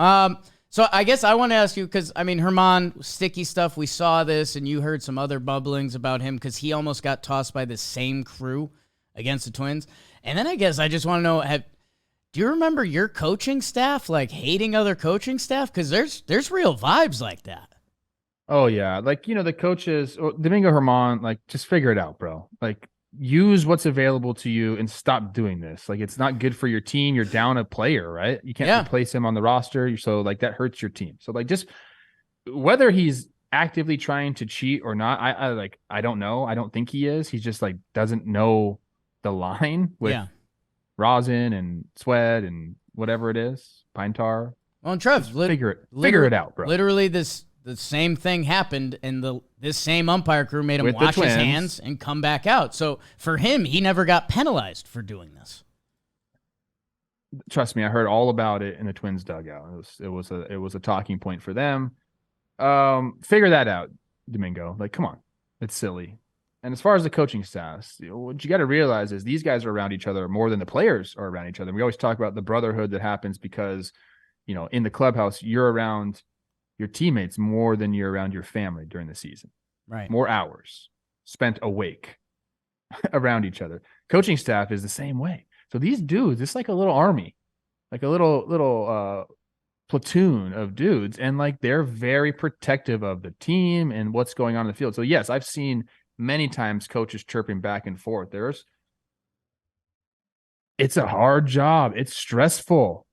So I guess I want to ask you, because, I mean, Herman, sticky stuff, we saw this, and you heard some other bubblings about him because he almost got tossed by the same crew against the Twins. And then I guess I just want to know, do you remember your coaching staff, like, hating other coaching staff? Because there's real vibes like that. Oh, yeah. Like, the coaches, Domingo Herman, like, just figure it out, bro. Like, use what's available to you and stop doing this. Like, it's not good for your team. You're down a player, right? You can't replace him on the roster. So, like, that hurts your team. So, like, just whether he's actively trying to cheat or not, I don't know. I don't think he is. He just, like, doesn't know the line with rosin and sweat and whatever it is, pine tar. Well, and Trev, figure it out, bro. Literally, the same thing happened, and this same umpire crew made him wash his hands and come back out. So for him, he never got penalized for doing this. Trust me, I heard all about it in the Twins dugout. It was a talking point for them. Figure that out, Domingo. Like, come on, it's silly. And as far as the coaching staffs, what you got to realize is these guys are around each other more than the players are around each other. We always talk about the brotherhood that happens because, in the clubhouse, you're around your teammates more than you're around your family during the season. Right. More hours spent awake around each other. Coaching staff is the same way. So these dudes, it's like a little army, like a little platoon of dudes. And like, they're very protective of the team and what's going on in the field. So yes, I've seen many times coaches chirping back and forth. It's a hard job. It's stressful.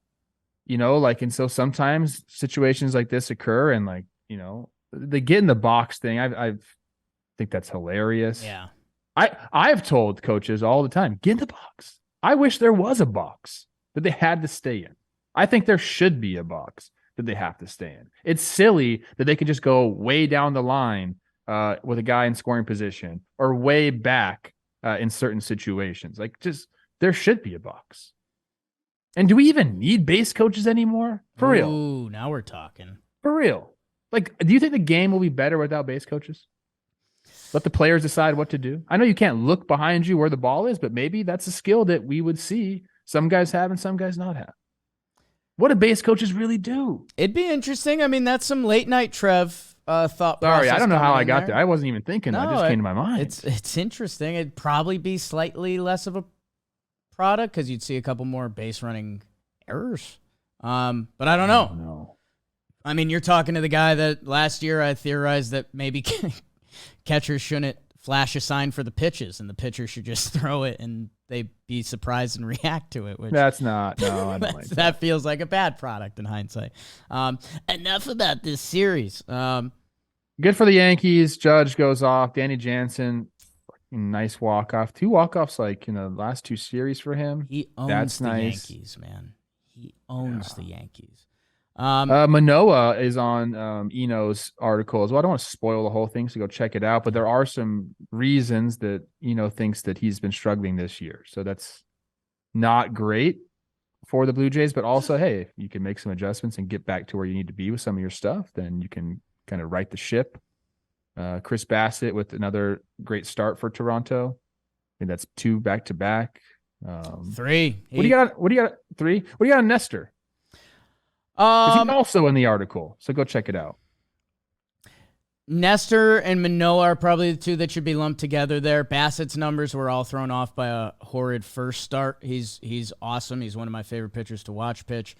And so sometimes situations like this occur, and like, the get in the box thing, I think that's hilarious. Yeah. I've told coaches all the time, get in the box. I wish there was a box that they had to stay in. I think there should be a box that they have to stay in. It's silly that they can just go way down the line with a guy in scoring position or way back in certain situations. Like, just, there should be a box. And do we even need base coaches anymore? For real. Ooh, now we're talking. For real. Like, do you think the game will be better without base coaches? Let the players decide what to do. I know you can't look behind you where the ball is, but maybe that's a skill that we would see some guys have and some guys not have. What do base coaches really do? It'd be interesting. I mean, that's some late night Trev thought process. Sorry, I don't know how I got there. I wasn't even thinking. It just came to my mind. It's interesting. It'd probably be slightly less of a product because you'd see a couple more base running errors. But I don't know. No. I mean, you're talking to the guy that last year I theorized that maybe catchers shouldn't flash a sign for the pitches and the pitcher should just throw it and they'd be surprised and react to it. Which that's not. No, I don't like that. That feels like a bad product in hindsight. Enough about this series. Good for the Yankees. Judge goes off. Danny Jansen. Nice walk-off. 2 walk-offs like in the last 2 series for him. He owns That's the nice. Yankees, man. He owns the Yankees. Manoah is on Eno's article as well. I don't want to spoil the whole thing, so go check it out. But there are some reasons that Eno thinks that he's been struggling this year. So that's not great for the Blue Jays. But also, hey, if you can make some adjustments and get back to where you need to be with some of your stuff, then you can kind of right the ship. Chris Bassett with another great start for Toronto. I think that's 2 back-to-back. 3. What do you got? 3? What do you got on Nestor? He's also in the article, so go check it out. Nestor and Manoah are probably the 2 that should be lumped together there. Bassett's numbers were all thrown off by a horrid first start. He's awesome. He's one of my favorite pitchers to watch pitch.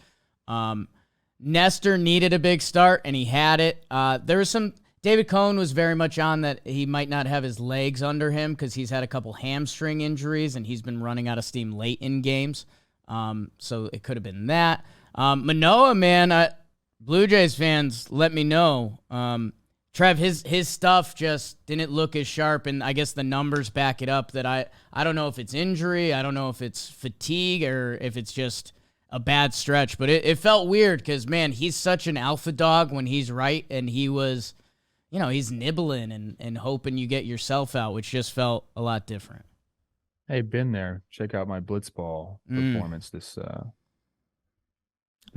Nestor needed a big start, and he had it. There was some... David Cohn was very much on that he might not have his legs under him because he's had a couple hamstring injuries, and he's been running out of steam late in games. So it could have been that. Manoah, man, Blue Jays fans, let me know. Trev, his stuff just didn't look as sharp, and I guess the numbers back it up that I don't know if it's injury, I don't know if it's fatigue, or if it's just a bad stretch, but it felt weird because, man, he's such an alpha dog when he's right, and he was, he's nibbling and hoping you get yourself out, which just felt a lot different. Hey, been there. Check out my blitzball performance this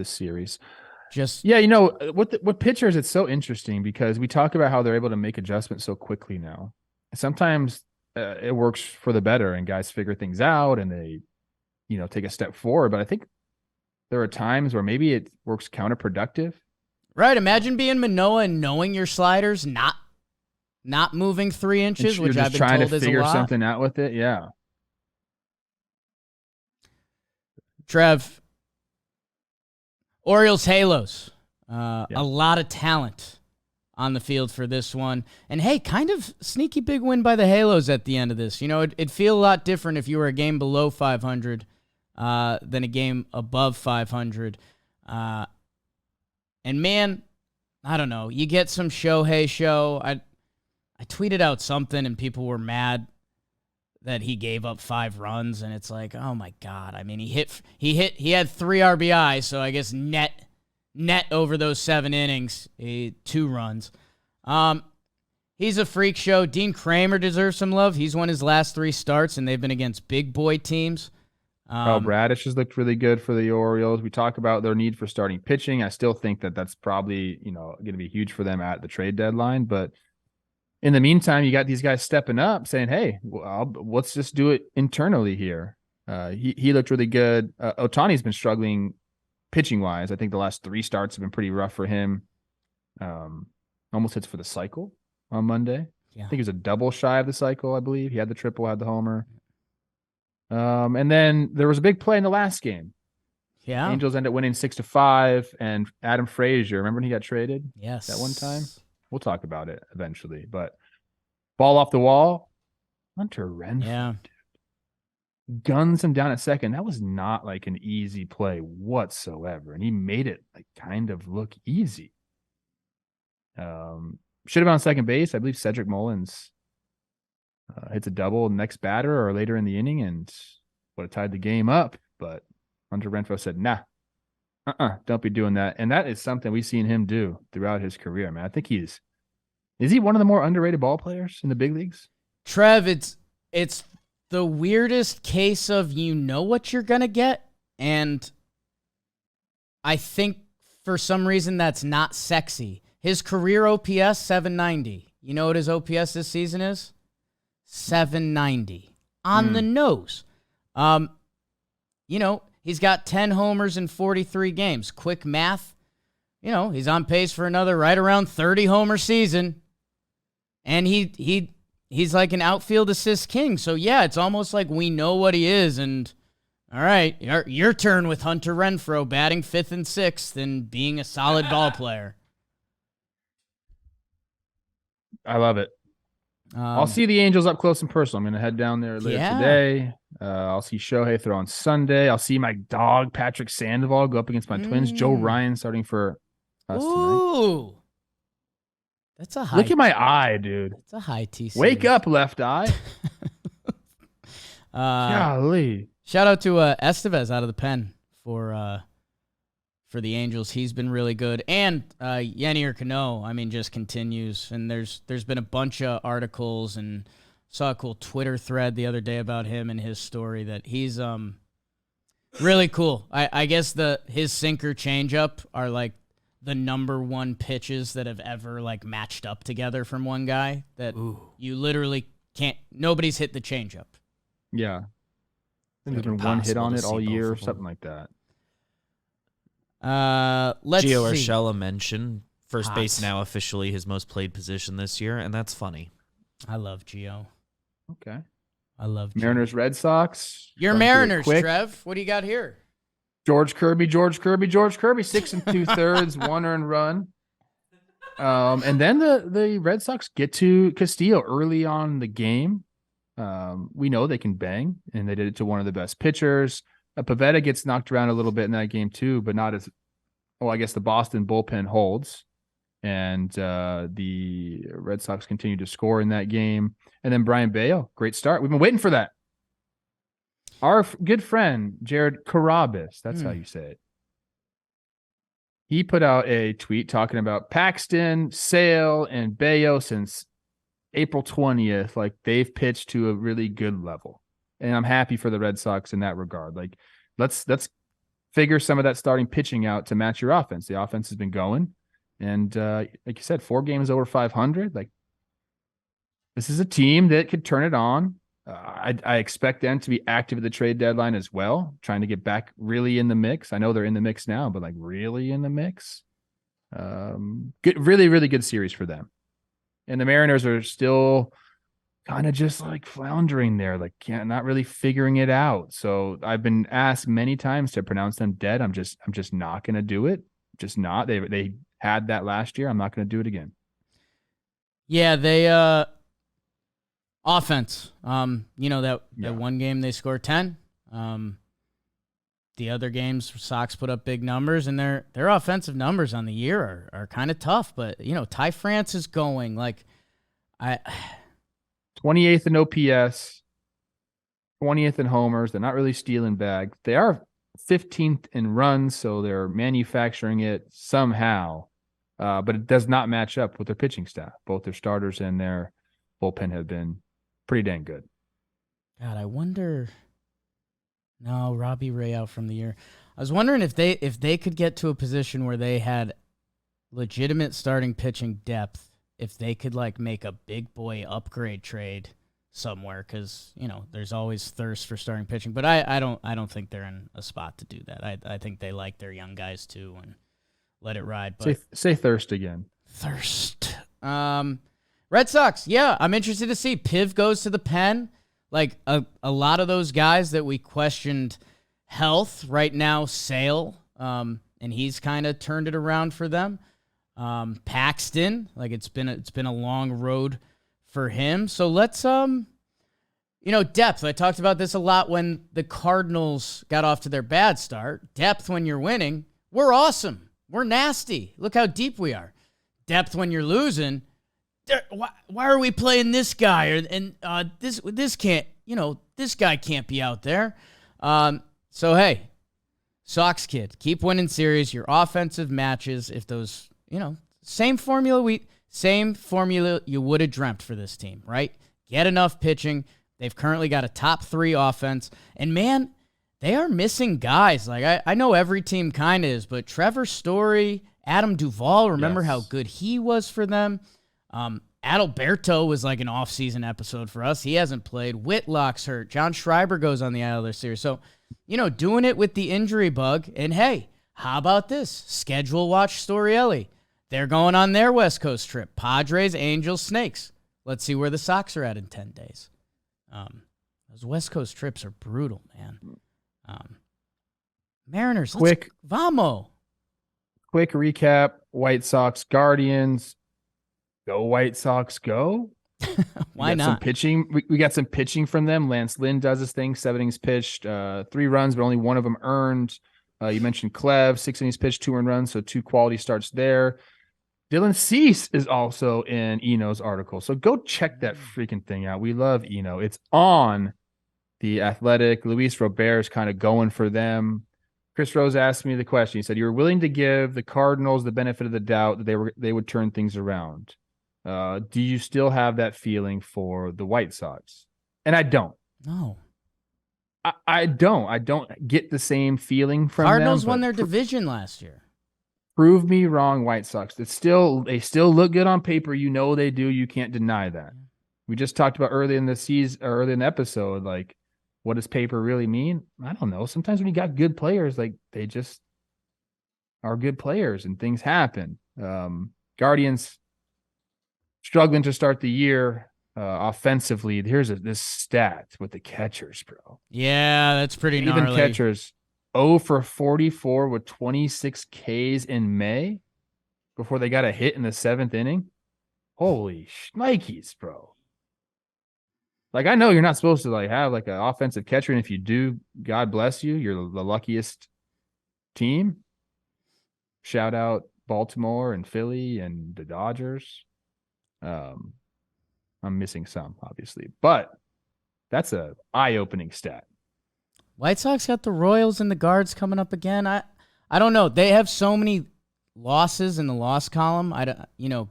series. What pitchers, it's so interesting because we talk about how they're able to make adjustments so quickly now. Sometimes it works for the better, and guys figure things out, and they, take a step forward. But I think there are times where maybe it works counterproductive. Right. Imagine being Manoah and knowing your sliders not moving 3 inches, which I've been trying told to is a figure lot. something out with it. Yeah. Trev, Orioles Halos. A lot of talent on the field for this one. And hey, kind of sneaky big win by the Halos at the end of this. It'd feel a lot different if you were a game below 500 than a game above 500. And man, I don't know. You get some Shohei show. I tweeted out something and people were mad that he gave up 5 runs, and it's like, oh my God. I mean, he had 3 RBIs, so I guess net over those 7 innings, 2 runs. He's a freak show. Dean Kramer deserves some love. He's won his last 3 starts, and they've been against big boy teams. Bradish has looked really good for the Orioles. We talk about their need for starting pitching. I still think that that's probably, going to be huge for them at the trade deadline. But in the meantime, you got these guys stepping up saying, hey, let's just do it internally here. He looked really good. Ohtani's been struggling pitching-wise. I think the last 3 starts have been pretty rough for him. Almost hits for the cycle on Monday. Yeah. I think he was a double shy of the cycle, I believe. He had the triple, had the homer. And then there was a big play in the last game. Yeah. Angels ended up winning 6-5, and Adam Frazier, remember when he got traded? Yes. That one time? We'll talk about it eventually. But ball off the wall, Hunter Renfroe. Yeah. Guns him down at second. That was not like an easy play whatsoever. And he made it like kind of look easy. Should have been on second base. I believe Cedric Mullins hits a double next batter or later in the inning and would have tied the game up. But Hunter Renfroe said, nah, don't be doing that. And that is something we've seen him do throughout his career, man. I think is he one of the more underrated ball players in the big leagues? Trev, it's the weirdest case of what you're going to get. And I think for some reason that's not sexy. His career OPS, 790. You know what his OPS this season is? 790. On the nose. He's got 10 homers in 43 games. Quick math. He's on pace for another right around 30 homer season. And he's like an outfield assist king. So, yeah, it's almost like we know what he is. And, all right, your turn with Hunter Renfroe batting 5th and 6th and being a solid ball player. I love it. I'll see the Angels up close and personal. I'm going to head down there later today. I'll see Shohei throw on Sunday. I'll see my dog, Patrick Sandoval, go up against my Twins. Joe Ryan starting for us tonight. That's a high. Look at my eye, dude. That's a high T. Wake up, left eye. Golly. Shout out to Estevez out of the pen for the Angels. He's been really good. And Yennier Cano, just continues. And there's been a bunch of articles, and saw a cool Twitter thread the other day about him and his story that he's really cool. I guess his sinker changeup are like the number 1 pitches that have ever like matched up together from one guy that you literally can't. Nobody's hit the changeup. Yeah. I think there's been one hit on it all year or something like that. Let's Gio see. Urshela mentioned first base now officially his most played position this year, and that's funny. I love Gio. Okay. I love Gio. Mariners, Red Sox. Your Mariners, Trev. What do you got here? George Kirby, 6 2/3, 1 earned run. And then the Red Sox get to Castillo early on in the game. We know they can bang, and they did it to one of the best pitchers. Pivetta gets knocked around a little bit in that game too, but not as well. I guess the Boston bullpen holds, and the Red Sox continue to score in that game. And then Brian Bayo, great start. We've been waiting for that. Our good friend Jared Carabas, that's how you say it. He put out a tweet talking about Paxton, Sale, and Bayo since April 20th. Like, they've pitched to a really good level. And I'm happy for the Red Sox in that regard. Like, let's figure some of that starting pitching out to match your offense. The offense has been going. And like you said, 4 games over 500. Like, this is a team that could turn it on. I expect them to be active at the trade deadline as well, trying to get back really in the mix. I know they're in the mix now, but like really in the mix. Really, really good series for them. And the Mariners are still kind of just like floundering there, like not really figuring it out. So I've been asked many times to pronounce them dead. I'm just not going to do it. Just not. They had that last year. I'm not going to do it again. Yeah, they offense. That one game they scored 10. The other games, Sox put up big numbers, and their offensive numbers on the year are kind of tough. But Ty France is going 28th in OPS, 20th in homers. They're not really stealing bags. They are 15th in runs, so they're manufacturing it somehow. But it does not match up with their pitching staff. Both their starters and their bullpen have been pretty dang good. God, I wonder. No, Robbie Ray out from the year. I was wondering if they could get to a position where they had legitimate starting pitching depth, if they could make a big boy upgrade trade somewhere, because there's always thirst for starting pitching. But I don't think they're in a spot to do that. I think they like their young guys too and let it ride. But say thirst again. Thirst. Red Sox. Yeah, I'm interested to see. Piv goes to the pen. Like a lot of those guys that we questioned health right now, Sale, and he's kind of turned it around for them. Paxton, it's been a long road for him. So let's depth. I talked about this a lot when the Cardinals got off to their bad start. Depth when you're winning, we're awesome. We're nasty. Look how deep we are. Depth when you're losing. Why are we playing this guy? This can't, this guy can't be out there. So, hey, Sox kid, keep winning series, your offensive matches. If those, same formula you would have dreamt for this team, right? Get enough pitching. They've currently got a top 3 offense. And, man, they are missing guys. I know every team kind of is, but Trevor Story, Adam Duvall, remember how good he was for them? Adalberto was like an off-season episode for us. He hasn't played. Whitlock's hurt. John Schreiber goes on the IL this series. So, doing it with the injury bug. And, hey, how about this? Schedule watch Storielli. They're going on their West Coast trip. Padres, Angels, Snakes. Let's see where the Sox are at in 10 days. Those West Coast trips are brutal, man. Mariners, vamo. Quick recap. White Sox, Guardians. Go White Sox, go. Why not? Some pitching. We got some pitching from them. Lance Lynn does his thing. 7 innings pitched, 3 runs, but only 1 of them earned. You mentioned Clev, 6 innings pitched, 2 earned runs, so 2 quality starts there. Dylan Cease is also in Eno's article, so go check that freaking thing out. We love Eno. It's on The Athletic. Luis Robert is kind of going for them. Chris Rose asked me the question. He said, "You were willing to give the Cardinals the benefit of the doubt that they would turn things around. Do you still have that feeling for the White Sox?" And I don't. No. I don't. I don't get the same feeling from Cardinals them. Won their division last year. Prove me wrong, White Sox. They still look good on paper. They do. You can't deny that. We just talked about early in the season, or early in the episode, what does paper really mean? I don't know. Sometimes when you got good players, they just are good players and things happen. Guardians struggling to start the year offensively. Here's this stat with the catchers, bro. Yeah, that's pretty gnarly. Even catchers, 0 for 44 with 26 Ks in May before they got a hit in the 7th inning. Holy shnikes, bro. I know you're not supposed to have an offensive catcher, and if you do, God bless you. You're the luckiest team. Shout out Baltimore and Philly and the Dodgers. I'm missing some, obviously, but that's a eye-opening stat. White Sox got the Royals and the Guards coming up again. I don't know. They have so many losses in the loss column.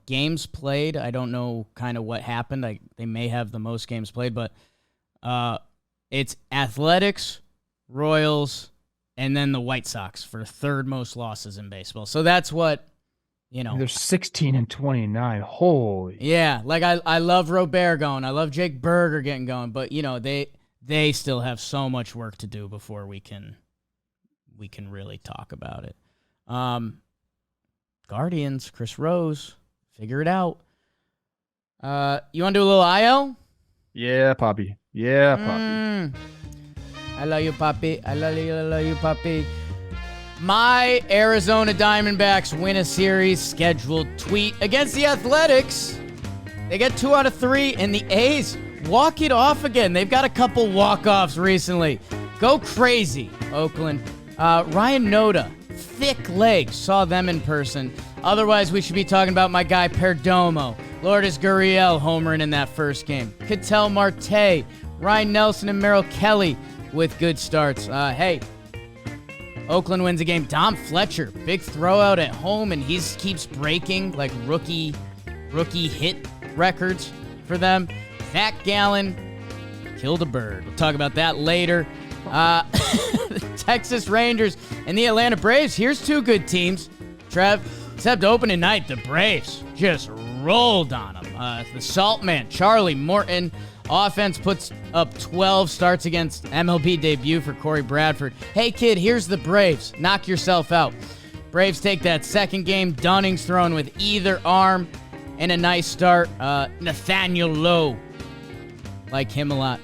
Games played. I don't know kind of what happened. They may have the most games played, but it's Athletics, Royals, and then the White Sox for 3rd most losses in baseball. So that's what, They're 16-29. Holy. Yeah, like I love Robert going. I love Jake Berger getting going, but they still have so much work to do before we can really talk about it. Guardians, Chris Rose, figure it out. You want to do a little IL? Yeah, Poppy. Yeah, Poppy. I love you, Poppy. I love you, Poppy. My Arizona Diamondbacks win a series scheduled tweet against the Athletics. They get 2 out of 3, and the A's walk it off again. They've got a couple walk-offs recently. Go crazy, Oakland. Ryan Noda, thick legs, saw them in person. Otherwise, we should be talking about my guy Perdomo. Lourdes Gurriel homering in that first game. Ketel Marte, Ryan Nelson, and Merrill Kelly with good starts. Hey, Oakland wins a game. Dom Fletcher, big throwout at home, and he keeps breaking like rookie hit records for them. Zach Gallen killed a bird. We'll talk about that later. The Texas Rangers and the Atlanta Braves. Here's 2 good teams, Trev. Except opening night, the Braves just rolled on them. The Salt Man, Charlie Morton. Offense puts up 12, starts against MLB debut for Corey Bradford. Hey, kid, here's the Braves. Knock yourself out. Braves take that second game. Dunning's thrown with either arm and a nice start. Nathaniel Lowe, like him a lot.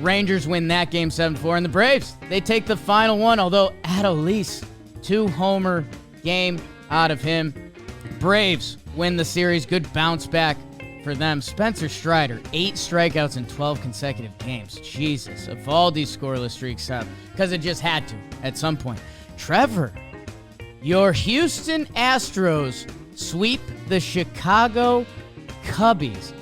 Rangers win that game 7-4. And the Braves, they take the final one, although Adolis, 2-homer game out of him. Braves win the series. Good bounce back for them. Spencer Strider, 8 strikeouts in 12 consecutive games. Jesus. Evaldi's scoreless streak stopped because it just had to at some point. Trevor, your Houston Astros sweep the Chicago Cubbies.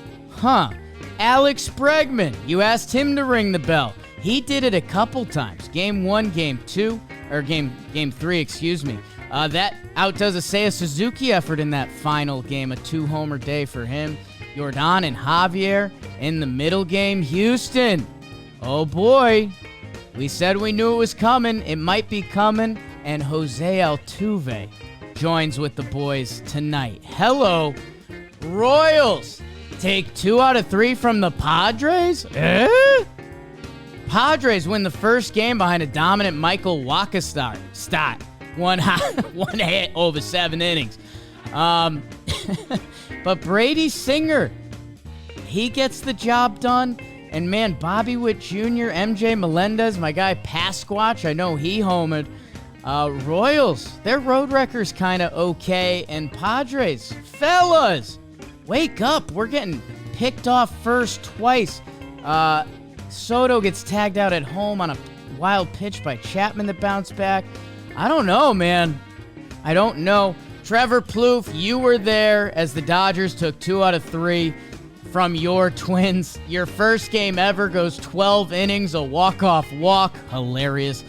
Alex Bregman, you asked him to ring the bell. He did it a couple times. Game 1, Game 2, or Game 3, excuse me. That outdoes a Seiya Suzuki effort in that final game, a 2-homer day for him. Jordan and Javier in the middle game. Houston, oh boy, we said we knew it was coming. It might be coming. And Jose Altuve joins with the boys tonight. Hello, Royals. Take 2 out of 3 from the Padres? Padres win the first game behind a dominant Michael Wacha start. One hit over 7 innings. But Brady Singer, he gets the job done. And man, Bobby Witt Jr., MJ Melendez, my guy Pasquatch, I know he homered. Royals, their road record's kind of okay. And Padres, fellas, wake up. We're getting picked off first twice. Soto gets tagged out at home on a wild pitch by Chapman that bounced back. I don't know, man. I don't know. Trevor Plouffe, you were there as the Dodgers took 2 out of 3 from your Twins. Your first game ever goes 12 innings, a walk-off walk. Hilarious.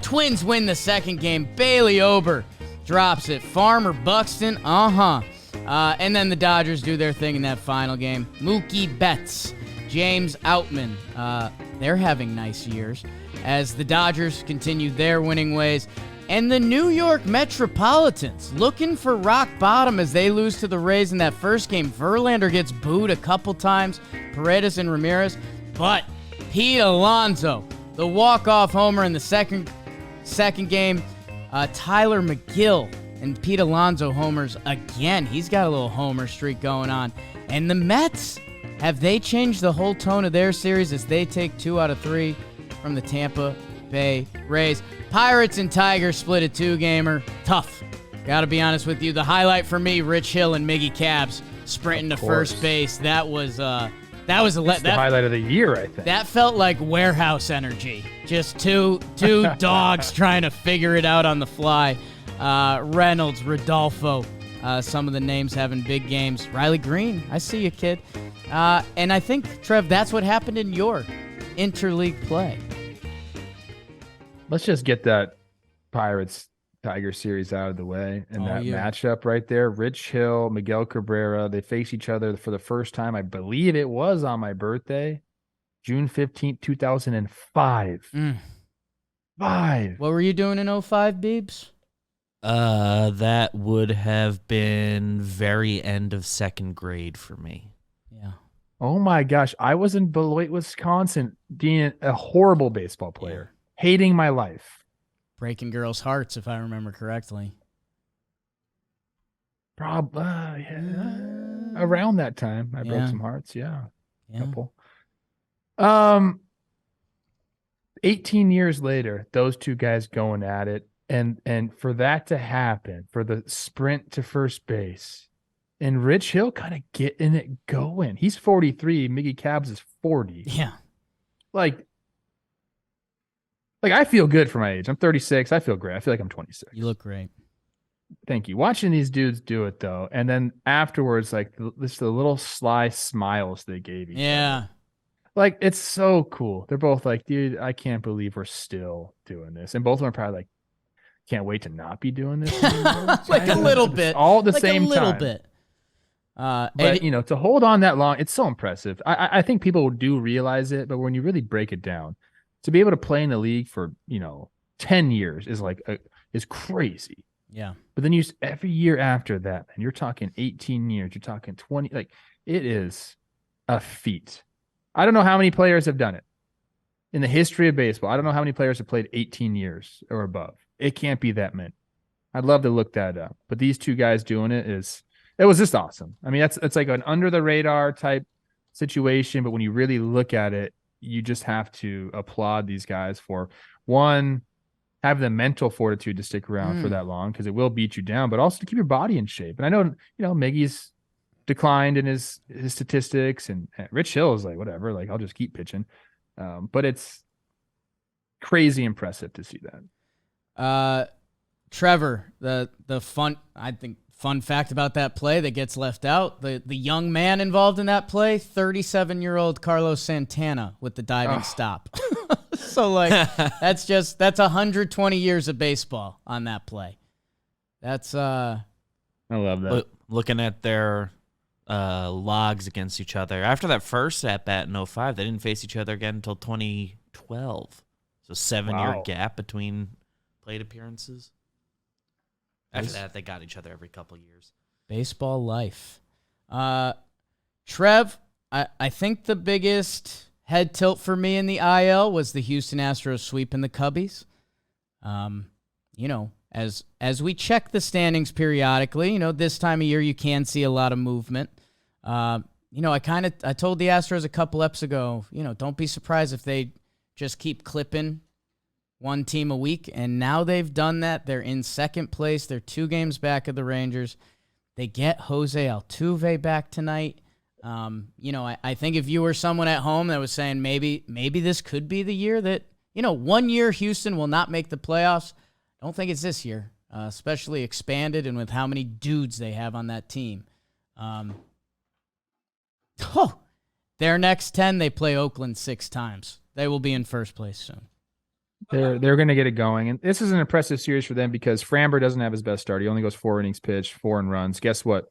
Twins win the second game. Bailey Ober drops it. Farmer Buxton, and then the Dodgers do their thing in that final game. Mookie Betts, James Outman, they're having nice years as the Dodgers continue their winning ways. And the New York Metropolitans looking for rock bottom as they lose to the Rays in that first game. Verlander gets booed a couple times, Paredes and Ramirez. But Pete Alonso, the walk-off homer in the second game. Tyler McGill and Pete Alonso homers again. He's got a little homer streak going on. And the Mets, have they changed the whole tone of their series as they take 2 out of 3 from the Tampa Bay Rays? Pirates and Tigers split a 2-gamer. Tough. Gotta be honest with you. The highlight for me, Rich Hill and Miggy Cabs sprinting to first base. That was the highlight of the year, I think. That felt like warehouse energy. Just two dogs trying to figure it out on the fly. Reynolds, Rodolfo, some of the names having big games. Riley Green, I see you, kid. And I think, Trev, that's what happened in your interleague play. Let's just get that Pirates-Tiger series out of the way. And matchup right there, Rich Hill, Miguel Cabrera, they face each other for the first time. I believe it was on my birthday, June 15th, 2005. 5. What were you doing in 05, Beebs? That would have been very end of second grade for me. Yeah. Oh my gosh. I was in Beloit, Wisconsin, being a horrible baseball player, hating my life. Breaking girls' hearts, if I remember correctly. Around that time, I broke some hearts. Yeah. Couple. 18 years later, those two guys going at it. And for that to happen, for the sprint to first base, and Rich Hill kind of getting it going. He's 43. Miggy Cabs is 40. Yeah. Like I feel good for my age. I'm 36. I feel great. I feel like I'm 26. You look great. Thank you. Watching these dudes do it though, and then afterwards, like the little sly smiles they gave each other. Like it's so cool. They're both like, dude, I can't believe we're still doing this, and both of them are probably like, can't wait to not be doing this anymore. Like a little bit, all at the same time. A little bit. But to hold on that long, it's so impressive. I think people do realize it, but when you really break it down, to be able to play in the league for 10 years is crazy. Yeah. But then every year after that, and you're talking 18 years, you're talking 20, like it is a feat. I don't know how many players have done it in the history of baseball. I don't know how many players have played 18 years or above. It can't be that many. I'd love to look that up, but these two guys doing it was just awesome. I mean, it's like an under the radar type situation, but when you really look at it, you just have to applaud these guys for one, have the mental fortitude to stick around for that long because it will beat you down, but also to keep your body in shape. And I know, Miggy's declined in his statistics, and Rich Hill is like, whatever, like I'll just keep pitching. But it's crazy impressive to see that. Trevor, the fun fact about that play that gets left out, the young man involved in that play, 37-year-old Carlos Santana with the diving stop. So that's 120 years of baseball on that play. That's I love that. Looking at their logs against each other. After that first at-bat in 05, they didn't face each other again until 2012. So 7-year gap between plate appearances. After that, they got each other every couple years. Baseball life. Trev, I think the biggest head tilt for me in the IL was the Houston Astros sweeping the Cubbies. As we check the standings periodically, this time of year you can see a lot of movement. I told the Astros a couple eps ago, don't be surprised if they just keep clipping one team a week, and now they've done that. They're in second place. They're 2 games back of the Rangers. They get Jose Altuve back tonight. I think if you were someone at home that was saying maybe this could be the year that, 1 year Houston will not make the playoffs, I don't think it's this year, especially expanded and with how many dudes they have on that team. Their next 10, they play Oakland 6 times. They will be in first place soon. They're going to get it going. And this is an impressive series for them because Framber doesn't have his best start. He only goes 4 innings pitched, 4 earned runs. Guess what?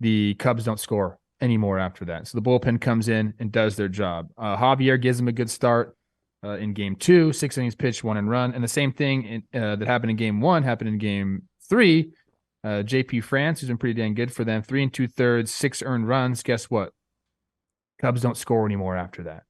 The Cubs don't score anymore after that. So the bullpen comes in and does their job. Javier gives them a good start in game 2, 6 innings pitched, 1 earned run. And the same thing that happened in game 1 happened in game 3. JP France, who's been pretty dang good for them, 3 2/3, 6 earned runs. Guess what? Cubs don't score anymore after that.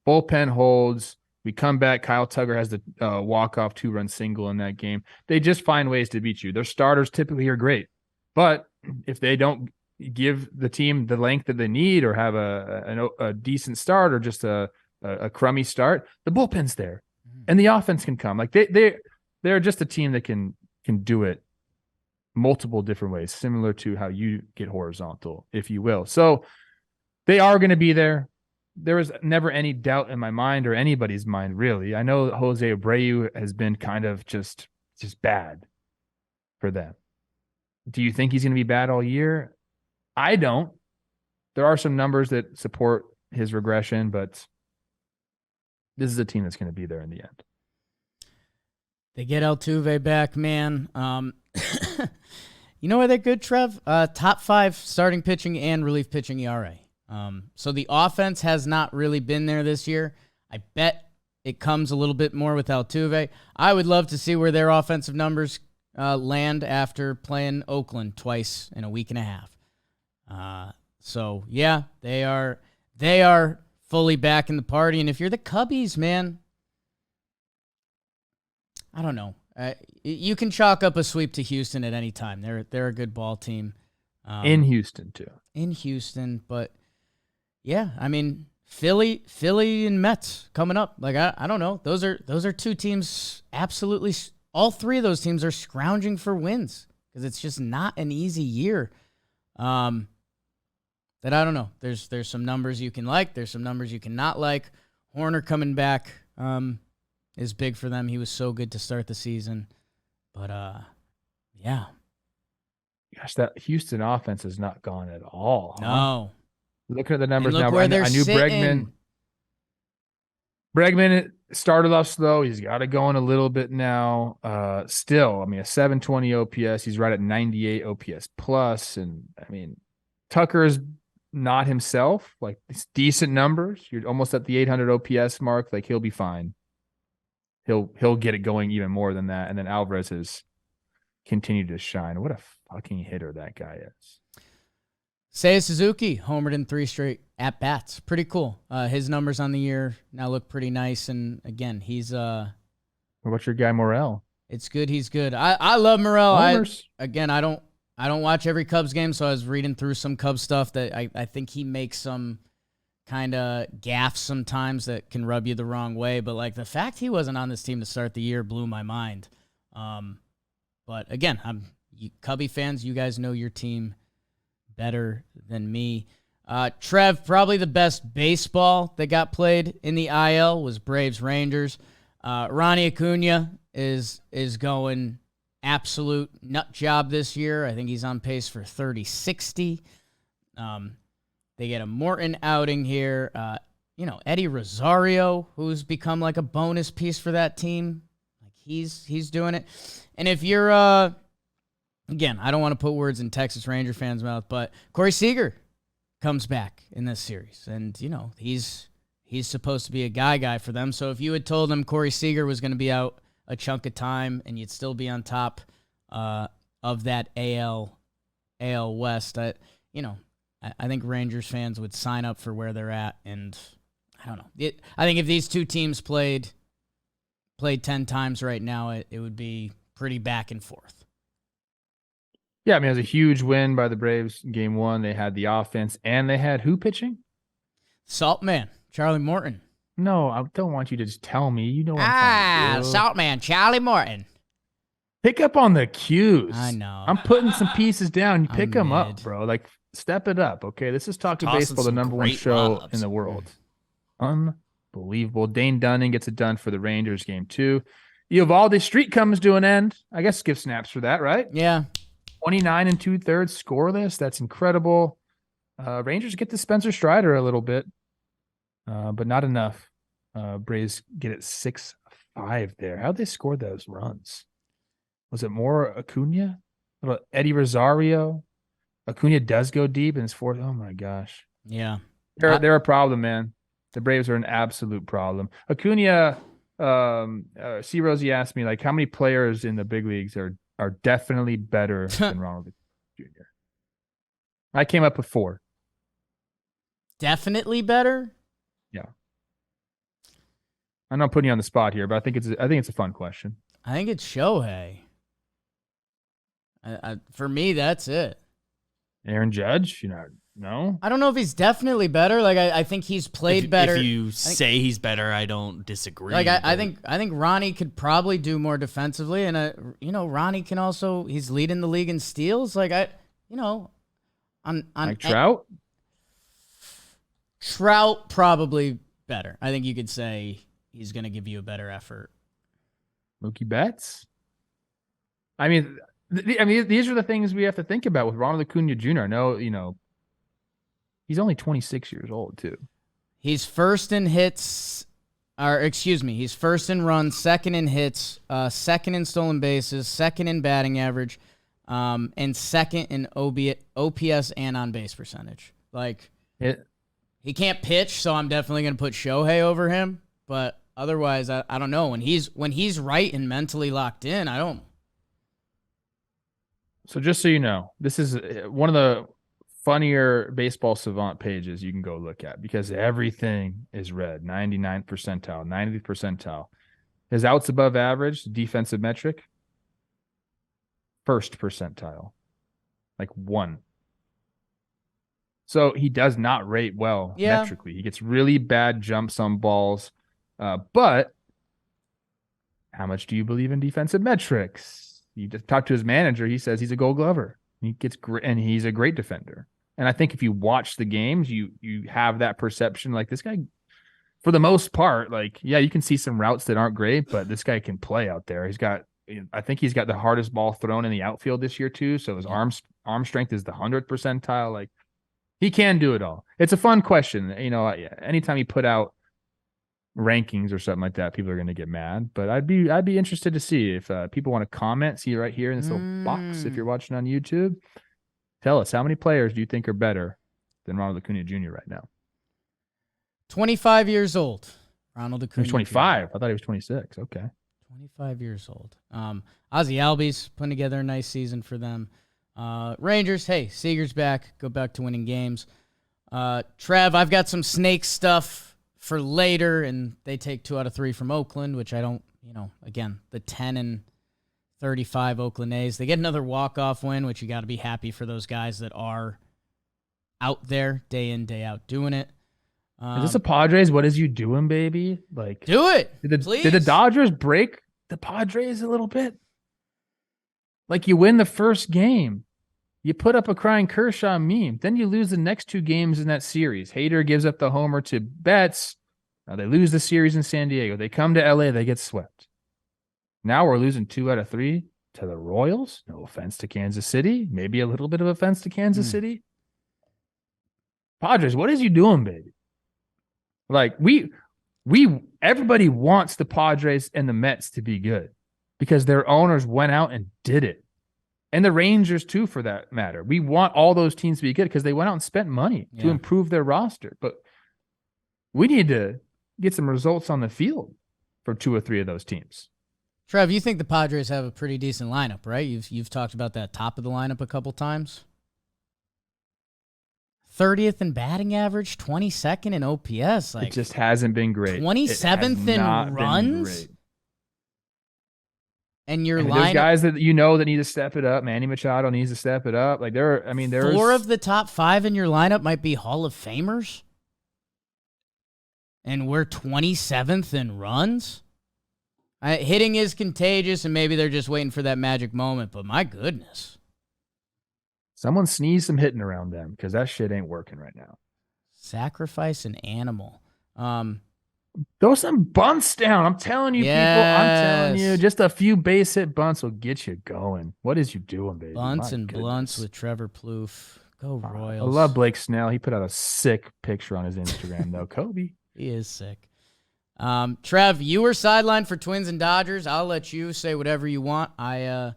Bullpen holds. We come back. Kyle Tugger has the walk-off 2-run single in that game. They just find ways to beat you. Their starters typically are great. But if they don't give the team the length that they need or have a decent start or just a crummy start, the bullpen's there. And the offense can come. Like they're just a team that can do it multiple different ways, similar to how you get horizontal, if you will. So they are going to be there. There was never any doubt in my mind or anybody's mind, really. I know Jose Abreu has been kind of just bad for them. Do you think he's going to be bad all year? I don't. There are some numbers that support his regression, but this is a team that's going to be there in the end. They get Altuve back, man. You know where they're good, Trev? Top 5 starting pitching and relief pitching ERA. So the offense has not really been there this year. I bet it comes a little bit more with Altuve. I would love to see where their offensive numbers land after playing Oakland twice in a week and a half. So yeah, they are fully back in the party. And if you're the Cubbies, man, I don't know. You can chalk up a sweep to Houston at any time. They're a good ball team. In Houston too. In Houston, but yeah, I mean Philly and Mets coming up. Like I don't know. Those are two teams absolutely. All three of those teams are scrounging for wins because it's just not an easy year. That I don't know. There's some numbers you can like. There's some numbers you cannot like. Horner coming back is big for them. He was so good to start the season. But, yeah. Gosh, that Houston offense has not gone at all. Huh? No. Looking at the numbers look now, where I they're knew sitting. Bregman started off slow. He's got it going a little bit now. Still, I mean, a 720 OPS. He's right at 98 OPS plus. And, I mean, Tucker's not himself. Like, it's decent numbers. You're almost at the 800 OPS mark. Like, he'll be fine. He'll get it going even more than that. And then Alvarez has continued to shine. What a fucking hitter that guy is. Seiya Suzuki homered in 3 straight at-bats. Pretty cool. His numbers on the year now look pretty nice. And, again, he's What about your guy Morel? It's good. He's good. I love Morel. I don't watch every Cubs game, so I was reading through some Cubs stuff that I think he makes some kind of gaffes sometimes that can rub you the wrong way. But, like, the fact he wasn't on this team to start the year blew my mind. But, again, Cubby fans, you guys know your team better than me. Trev, probably the best baseball that got played in the IL was Braves-Rangers. Ronnie Acuna is going absolute nut job this year. I think he's on pace for 30-60. They get a Morton outing here. Eddie Rosario, who's become like a bonus piece for that team. Like he's doing it. And if you're again, I don't want to put words in Texas Ranger fans' mouth, but Corey Seager comes back in this series. And, he's supposed to be a guy for them. So if you had told them Corey Seager was going to be out a chunk of time and you'd still be on top of that AL West, I think Rangers fans would sign up for where they're at. And I don't know. I think if these two teams played 10 times right now, it would be pretty back and forth. Yeah, I mean, it was a huge win by the Braves in Game 1. They had the offense, and they had who pitching? Saltman, Charlie Morton. No, I don't want you to just tell me. You know what I'm saying. Saltman, Charlie Morton. Pick up on the cues. I know. I'm putting some pieces down. You pick them mid. up, bro. Like, step it up, okay? This is Talking Tossing Baseball, the some number 1 great show lobs. in the world. Unbelievable. Dane Dunning gets it done for the Rangers Game 2. Eovaldi's streak comes to an end. I guess give snaps for that, right? Yeah. 29 2/3 scoreless. That's incredible. Rangers get to Spencer Strider a little bit, but not enough. Braves get it 6-5 there. How'd they score those runs? Was it more Acuna? What about Eddie Rosario? Acuna does go deep in his 4th. Oh, my gosh. Yeah. They're a problem, man. The Braves are an absolute problem. Acuna, C. Rosie asked me, like, how many players in the big leagues are definitely better than Ronald Jr.? I came up with 4. Definitely better? Yeah. I'm not putting you on the spot here, but I think it's a fun question. I think it's Shohei. For me, that's it. Aaron Judge, no. I don't know if he's definitely better. Like I think he's played better. If you say he's better, I don't disagree. Like I think Ronnie could probably do more defensively, and Ronnie can also. He's leading the league in steals. Like on Like Trout. Trout probably better. I think you could say he's going to give you a better effort. Mookie Betts. I mean, these are the things we have to think about with Ronald Acuna Jr. No, he's only 26 years old too. He's first in hits, he's first in runs, second in hits, second in stolen bases, second in batting average, and second in OPS and on base percentage. Like he can't pitch, so I'm definitely going to put Shohei over him. But otherwise, I don't know. When he's right and mentally locked in, I don't So just so you know, this is one of the funnier baseball savant pages you can go look at because everything is red. 99th percentile, 90th percentile. His outs above average, defensive metric, first percentile, like 1. So he does not rate well metrically. He gets really bad jumps on balls. But how much do you believe in defensive metrics? You just talk to his manager. He says he's a Gold Glover. He gets great, and he's a great defender. And I think if you watch the games, you have that perception. Like this guy, for the most part, like you can see some routes that aren't great, but this guy can play out there. I think he's got the hardest ball thrown in the outfield this year too. So his arm strength is the 100th percentile. Like he can do it all. It's a fun question. Anytime you put out rankings or something like that, people are going to get mad. But I'd be interested to see if people want to comment. See right here in this little box. If you're watching on YouTube, tell us how many players do you think are better than Ronald Acuna Jr. right now? 25 years old. Ronald Acuna. He's 25. I thought he was 26. Okay. 25 years old. Ozzie Albies putting together a nice season for them. Rangers, hey, Seager's back. Go back to winning games. Trev, I've got some snake stuff for later, and they take 2 out of 3 from Oakland, which I don't, again, the 10-35 Oakland A's. They get another walk-off win, which you got to be happy for those guys that are out there day in, day out doing it. Is this a Padres? What is you doing, baby? Like, do it. Did the Dodgers break the Padres a little bit? Like, you win the first game, you put up a crying Kershaw meme, then you lose the next 2 games in that series. Hader gives up the homer to Betts. Now they lose the series in San Diego. They come to LA, they get swept. Now we're losing 2 out of 3 to the Royals. No offense to Kansas City. Maybe a little bit of offense to Kansas City. Padres, what is you doing, baby? Like, everybody wants the Padres and the Mets to be good because their owners went out and did it. And the Rangers, too, for that matter. We want all those teams to be good because they went out and spent money to improve their roster. But we need to get some results on the field for 2 or 3 of those teams. Trev, you think the Padres have a pretty decent lineup, right? You've talked about that top of the lineup a couple times. 30th in batting average, 22nd in OPS. Like, it just hasn't been great. 27th in runs. And your lineup, there's guys that that need to step it up. Manny Machado needs to step it up. Like there's 4 of the top 5 in your lineup might be Hall of Famers. And we're 27th in runs. Hitting is contagious, and maybe they're just waiting for that magic moment. But my goodness. Someone sneeze some hitting around them because that shit ain't working right now. Sacrifice an animal. Throw some bunts down. I'm telling you, people. I'm telling you, just a few base hit bunts will get you going. What is you doing, baby? Bunts and blunts with Trevor Plouffe. Go Royals. I love Blake Snell. He put out a sick picture on his Instagram, though. Kobe. He is sick. Trev, you were sidelined for Twins and Dodgers. I'll let you say whatever you want. I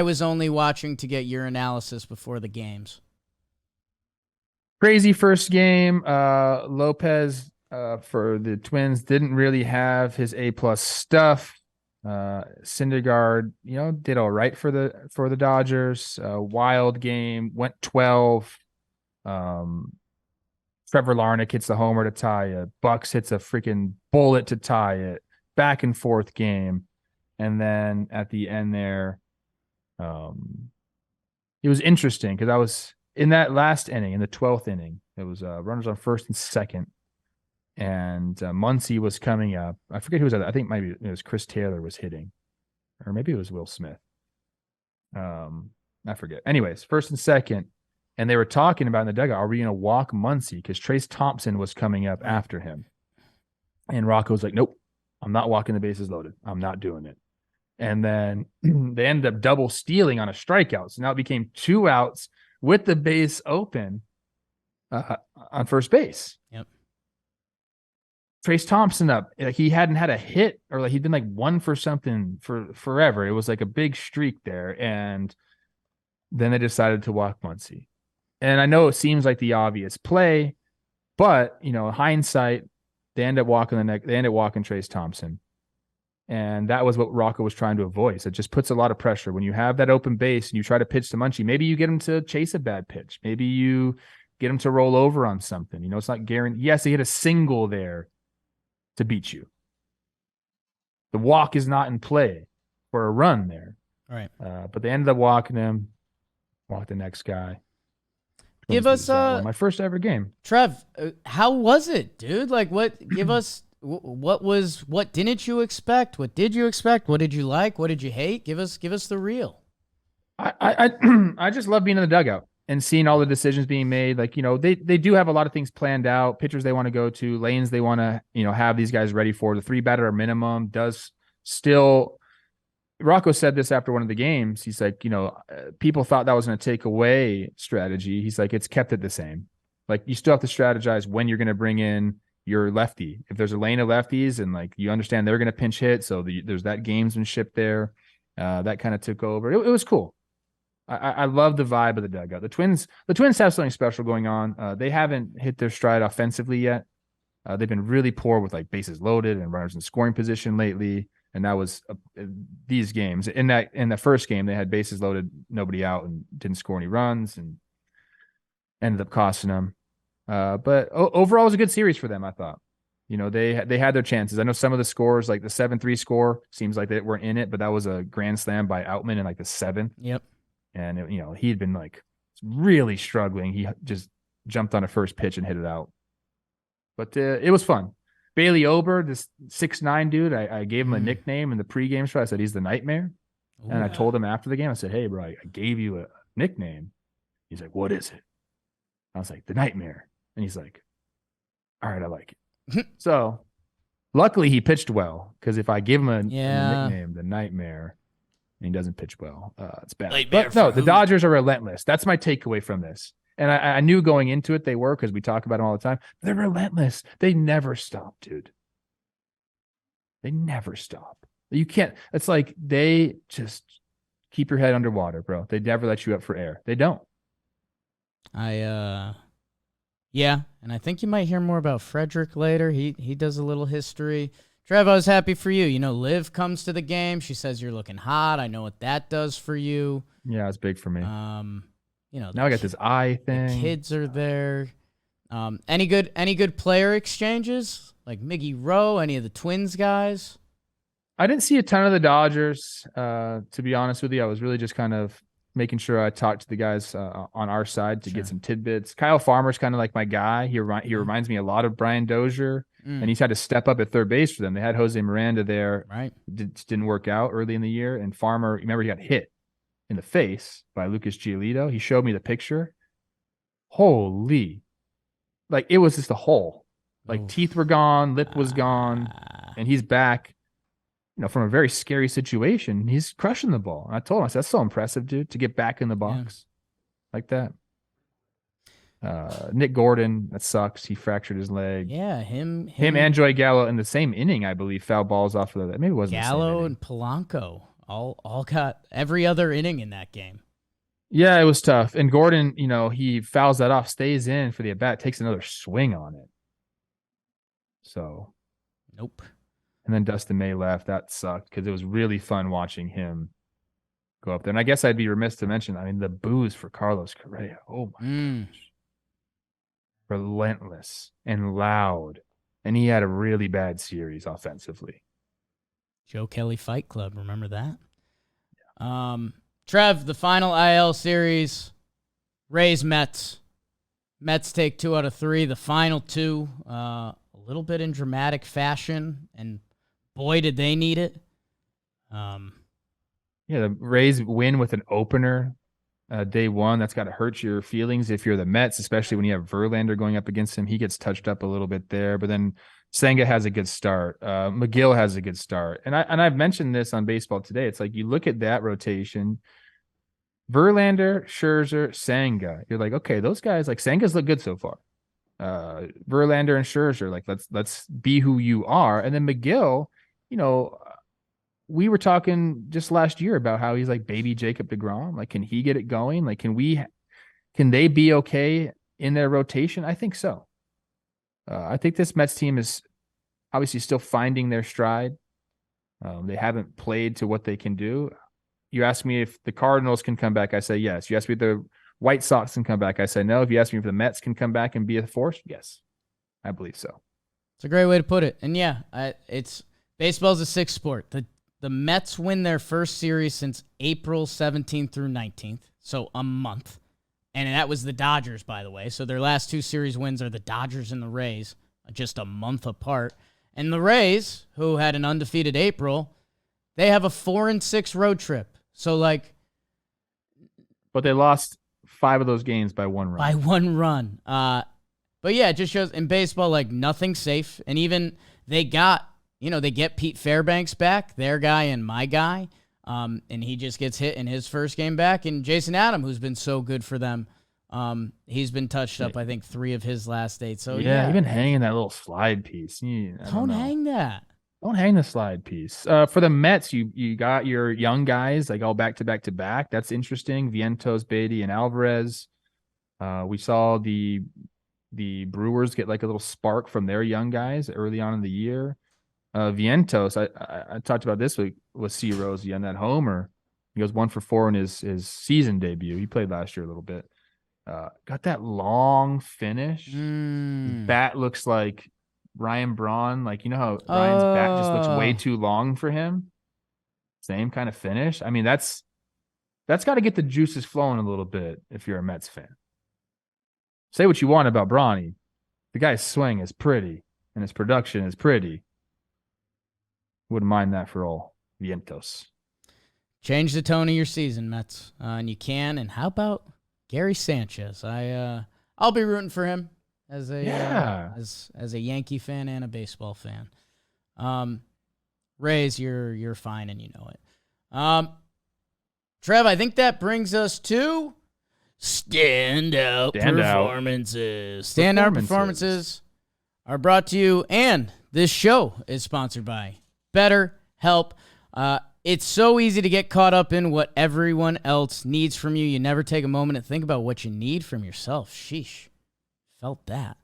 was only watching to get your analysis before the games. Crazy first game. Lopez for the Twins didn't really have his A+ stuff. Syndergaard, did all right for the Dodgers. Wild game, went 12. Trevor Larnach hits the homer to tie it. Bucks hits a freaking bullet to tie it. Back and forth game. And then at the end there, it was interesting because I was in that last inning, in the 12th inning. It was runners on first and second. And Muncy was coming up. I forget who was. I think maybe it was Chris Taylor was hitting. Or maybe it was Will Smith. I forget. Anyways, first and second. And they were talking about in the dugout, are we going to walk Muncy? Because Trace Thompson was coming up after him. And Rocco's like, nope, I'm not walking the bases loaded. I'm not doing it. And then they ended up double stealing on a strikeout. So now it became 2 outs with the base open on first base. Yep. Trace Thompson up. Like he hadn't had a hit or like he'd been like 1 for something for forever. It was like a big streak there. And then they decided to walk Muncy. And I know it seems like the obvious play, but hindsight, they end up walking Trace Thompson. And that was what Rocco was trying to avoid. So it just puts a lot of pressure. When you have that open base and you try to pitch to Munchie, maybe you get him to chase a bad pitch. Maybe you get him to roll over on something. You know, it's not guaranteed. Yes, he hit a single there to beat you. The walk is not in play for a run there. All right. But they ended up walking him, walk the next guy. Give us my first ever game. Trev, how was it, dude? Like, give us what didn't you expect? What did you expect? What did you like? What did you hate? Give us the real. I just love being in the dugout and seeing all the decisions being made. Like, you know, they do have a lot of things planned out, pitchers they want to go to, lanes they want to, you know, have these guys ready for. The 3-batter minimum does still. Rocco said this after one of the games. He's like, you know, people thought that was going to take away strategy. He's like, it's kept it the same. Like, you still have to strategize when you're going to bring in your lefty. If there's a lane of lefties and like you understand they're going to pinch hit, so there's that gamesmanship there. That kind of took over. It was cool. I love the vibe of the dugout. The Twins have something special going on. They haven't hit their stride offensively yet. They've been really poor with like bases loaded and runners in scoring position lately. And that was these games. In the first game, they had bases loaded, nobody out, and didn't score any runs, and ended up costing them. But overall, it was a good series for them, I thought. You know, they had their chances. I know some of the scores, like the 7-3 score, seems like they weren't in it, but that was a grand slam by Outman in like the 7th. Yep. And you know, he'd been like really struggling. He just jumped on a first pitch and hit it out. But it was fun. Bailey Ober, this 6'9" dude, I gave him a nickname in the pregame show. I said, he's the Nightmare. Ooh, and I told him after the game, I said, hey, bro, I gave you a nickname. He's like, what is it? I was like, the Nightmare. And he's like, all right, I like it. So luckily he pitched well, because if I give him a nickname, the Nightmare, and he doesn't pitch well, it's bad. But no, the Dodgers are relentless. That's my takeaway from this. And I knew going into it they were, because we talk about them all the time. They're relentless. They never stop, dude. They never stop. You can't. It's like they just keep your head underwater, bro. They never let you up for air. They don't. Yeah, and I think you might hear more about Frederick later. He does a little history. Trev, I was happy for you. You know, Liv comes to the game. She says you're looking hot. I know what that does for you. Yeah, it's big for me. You know, now I got this eye thing. The kids are there. Any good player exchanges like Miggy Rowe? Any of the Twins guys? I didn't see a ton of the Dodgers. To be honest with you, I was really just kind of making sure I talked to the guys on our side to get some tidbits. Kyle Farmer's kind of like my guy. He reminds me a lot of Brian Dozier, and he's had to step up at third base for them. They had Jose Miranda there. Right. Didn't work out early in the year, and Farmer, remember, he got hit in the face by Lucas Giolito. He showed me the picture. Holy. Like, it was just a hole. Like, teeth were gone, lip was gone, and he's back, you know, from a very scary situation. He's crushing the ball. And I told him, I said, that's so impressive, dude, to get back in the box like that. Nick Gordon, that sucks. He fractured his leg. Yeah, him and Joey Gallo in the same inning, I believe, foul balls off of that. Maybe it wasn't Gallo and Polanco. All got every other inning in that game. Yeah, it was tough. And Gordon, you know, he fouls that off, stays in for the at-bat, takes another swing on it. So. Nope. And then Dustin May left. That sucked, because it was really fun watching him go up there. And I guess I'd be remiss to mention, I mean, the boos for Carlos Correa. Oh, my gosh. Relentless and loud. And he had a really bad series offensively. Joe Kelly Fight Club, remember that? Yeah. Trev, the final IL series, Rays Mets. Mets take 2 out of 3. The final 2, a little bit in dramatic fashion, and boy, did they need it. Yeah, the Rays win with an opener day one. That's got to hurt your feelings if you're the Mets, especially when you have Verlander going up against him. He gets touched up a little bit there, but then Senga has a good start. McGill has a good start. And I've mentioned this on Baseball Today. It's like, you look at that rotation, Verlander, Scherzer, Senga. You're like, okay, those guys, like, Senga's look good so far. Verlander and Scherzer, like, let's be who you are. And then McGill, you know, we were talking just last year about how he's like baby Jacob deGrom. Like, can he get it going? Like, can they be okay in their rotation? I think so. I think this Mets team is obviously still finding their stride. They haven't played to what they can do. You ask me if the Cardinals can come back, I say yes. You ask me if the White Sox can come back, I say no. If you ask me if the Mets can come back and be a force, yes, I believe so. It's a great way to put it. And yeah, baseball's a sick sport. The Mets win their first series since April 17th through 19th, so a month. And that was the Dodgers, by the way. So their last 2 series wins are the Dodgers and the Rays, just a month apart. And the Rays, who had an undefeated April, they have a 4-6 road trip. So, but they lost 5 of those games by 1 run. By 1 run. But yeah, it just shows in baseball, nothing's safe. And even they get Pete Fairbanks back, their guy and my guy. And he just gets hit in his first game back. And Jason Adam, who's been so good for them, he's been touched up, I think, 3 of his last 8. So yeah, even hanging that little slide piece. Don't hang that. Don't hang the slide piece. For the Mets, you got your young guys all back to back to back. That's interesting. Vientos, Beatty, and Alvarez. We saw the Brewers get a little spark from their young guys early on in the year. Vientos, I talked about this week with C. Rosie on that homer. He goes 1 for 4 in his season debut. He played last year a little bit. Got that long finish. Bat looks like Ryan Braun. How Ryan's bat just looks way too long for him. Same kind of finish. I mean, that's got to get the juices flowing a little bit if you're a Mets fan. Say what you want about Bronny. The guy's swing is pretty, and his production is pretty. Wouldn't mind that for all Vientos. Change the tone of your season, Mets. And you can. And how about Gary Sanchez? I'll be rooting for him as a Yankee fan and a baseball fan. Rays, you're fine and you know it. Trev, I think that brings us to standout performances. Standout performances are brought to you, and this show is sponsored by BetterHelp. It's so easy to get caught up in what everyone else needs from you. You never take a moment to think about what you need from yourself. Sheesh. Felt that.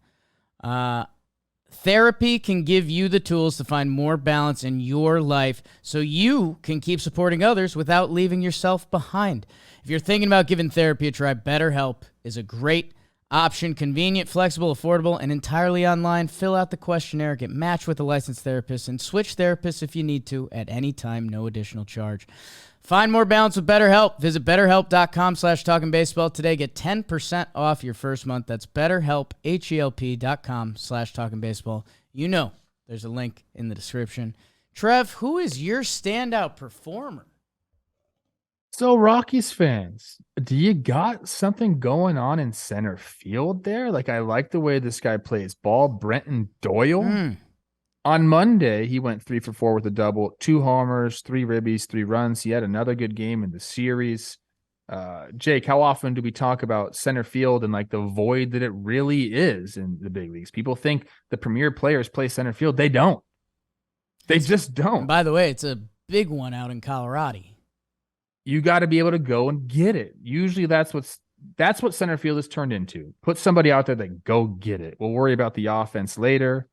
Therapy can give you the tools to find more balance in your life so you can keep supporting others without leaving yourself behind. If you're thinking about giving therapy a try, BetterHelp is a great option. Convenient, flexible, affordable, and entirely online. Fill out the questionnaire, get matched with a licensed therapist, and switch therapists if you need to at any time, no additional charge. Find more balance with BetterHelp. Visit BetterHelp.com/TalkinBaseball today. Get 10% off your first month. That's BetterHelp, HELP.com/TalkinBaseball. You know there's a link in the description. Trev, who is your standout performer? So, Rockies fans, do you got something going on in center field there? I like the way this guy plays ball. Brenton Doyle. On Monday, he went 3 for 4 with a double, 2 homers, 3 ribbies, 3 runs. He had another good game in the series. Jake, how often do we talk about center field and the void that it really is in the big leagues? People think the premier players play center field. They don't. They just don't. And by the way, it's a big one out in Colorado. You got to be able to go and get it. Usually that's what center field is turned into. Put somebody out there that go get it. We'll worry about the offense later.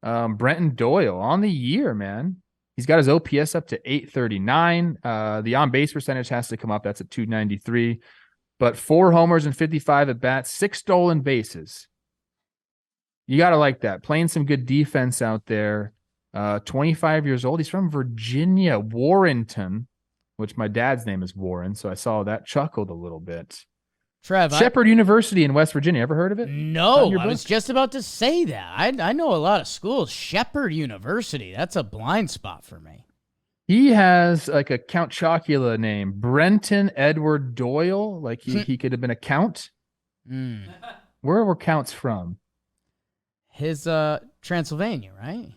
Brenton Doyle on the year, man. He's got his OPS up to 839. The on-base percentage has to come up. That's at 293. But 4 homers and 55 at-bats, 6 stolen bases. You got to like that. Playing some good defense out there. 25 years old. He's from Virginia, Warrenton, which my dad's name is Warren, so I saw that, chuckled a little bit. Trev, Shepherd University in West Virginia. Ever heard of it? No, I was just about to say that. I know a lot of schools. Shepherd University, that's a blind spot for me. He has a Count Chocula name, Brenton Edward Doyle. He could have been a count. Where were counts from? His Transylvania, right?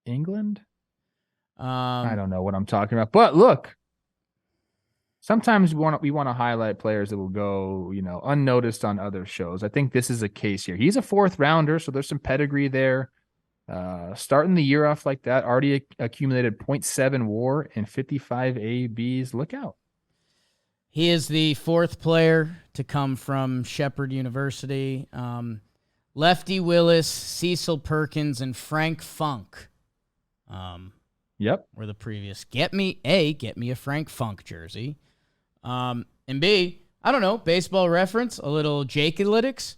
England? I don't know what I'm talking about. But look, sometimes we want to highlight players that will go, unnoticed on other shows. I think this is a case here. He's a 4th rounder, so there's some pedigree there. Starting the year off like that, already accumulated 0.7 WAR and 55 ABs. Look out. He is the 4th player to come from Shepherd University. Lefty Willis, Cecil Perkins, and Frank Funk. Yep. Or the previous. Get me a Frank Funk jersey. And B, I don't know, baseball reference, a little Jake Analytics.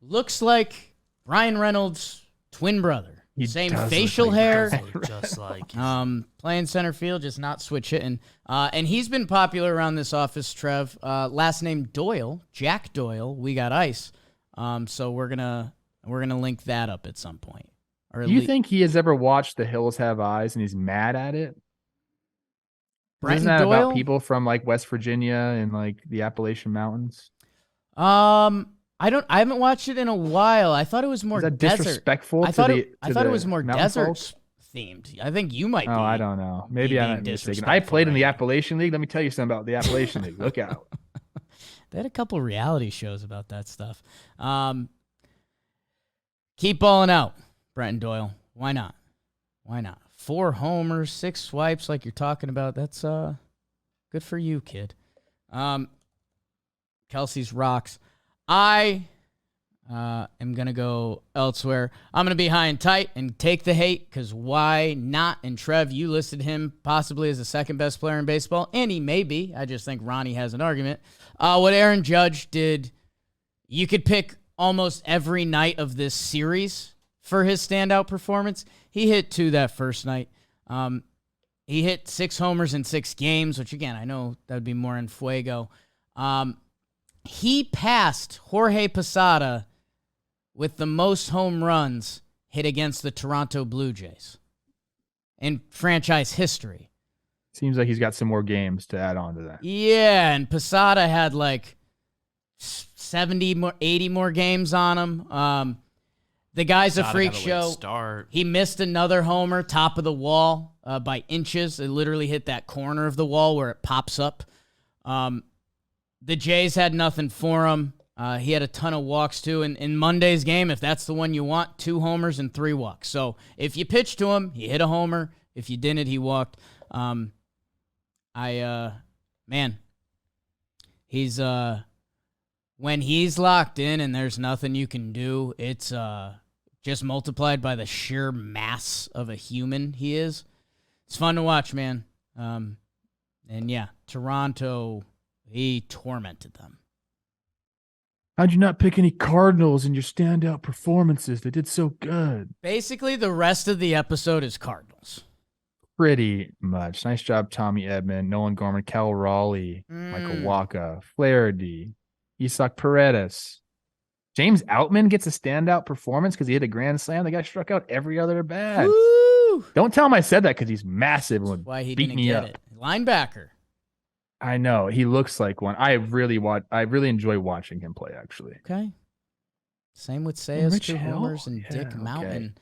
Looks like Ryan Reynolds' twin brother. Same facial hair. Just like playing center field, just not switch hitting. And he's been popular around this office, Trev. Last name Doyle, Jack Doyle. We got ice. So we're gonna link that up at some point. Do you think he has ever watched The Hills Have Eyes and he's mad at it? Isn't that Doyle? about people from like West Virginia and like the Appalachian Mountains? I haven't watched it in a while. I thought it was more Is that desert. disrespectful? I thought it was more desert folk? themed. I think you might be. Oh, I don't know. Maybe I'm mistaken. disrespectful I played in the right now. Appalachian League. Let me tell you something about the Appalachian League. Look out. They had a couple reality shows about that stuff. Keep balling out, Brenton Doyle. Why not? 4 homers, 6 swipes like you're talking about. That's good for you, kid. Kelsey's rocks. I am going to go elsewhere. I'm going to be high and tight and take the hate because why not? And Trev, you listed him possibly as the second best player in baseball, and he may be. I just think Ronnie has an argument. What Aaron Judge did, you could pick almost every night of this series for his standout performance. He hit 2 that first night. He hit 6 homers in 6 games, which, again, I know that would be more in Fuego. He passed Jorge Posada with the most home runs hit against the Toronto Blue Jays in franchise history. Seems like he's got some more games to add on to that. Yeah, and Posada had like 70 more, 80 more games on him. The guy's a freak show. Start. He missed another homer, top of the wall by inches. It literally hit that corner of the wall where it pops up. The Jays had nothing for him. He had a ton of walks, too. And in Monday's game, if that's the one you want, 2 homers and 3 walks. So if you pitched to him, he hit a homer. If you didn't, he walked. Man, he's when he's locked in and there's nothing you can do, it's just multiplied by the sheer mass of a human he is. It's fun to watch, man. And yeah, Toronto, he tormented them. How'd you not pick any Cardinals in your standout performances? They did so good. Basically, the rest of the episode is Cardinals. Pretty much. Nice job, Tommy Edman, Nolan Gorman, Cal Raleigh, Michael Wacha, Flaherty, Isaac Paredes. James Outman gets a standout performance because he hit a grand slam. The guy struck out every other at bat. Don't tell him I said that because he's massive and would Why he beat didn't me get up. it. Linebacker. I know. He looks like one. I really enjoy watching him play, actually. Okay. Same with Sayas, Rich 2 Hill? homers, and Yeah, Dick okay. Mountain.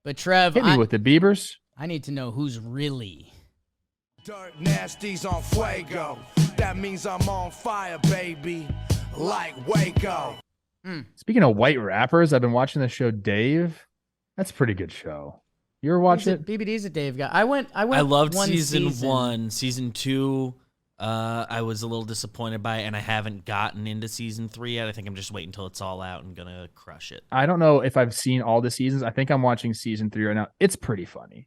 But Trev, Hit me with the Beavers. I need to know who's really. Dirt nasties on Fuego. That means I'm on fire, baby. Like Waco. Speaking of white rappers, I've been watching the show Dave. That's a pretty good show. You ever watch it? BBD's a Dave guy. I went. I loved one season 1. Season 2, I was a little disappointed by it, and I haven't gotten into season 3 yet. I think I'm just waiting until it's all out and gonna crush it. I don't know if I've seen all the seasons. I think I'm watching season 3 right now. It's pretty funny.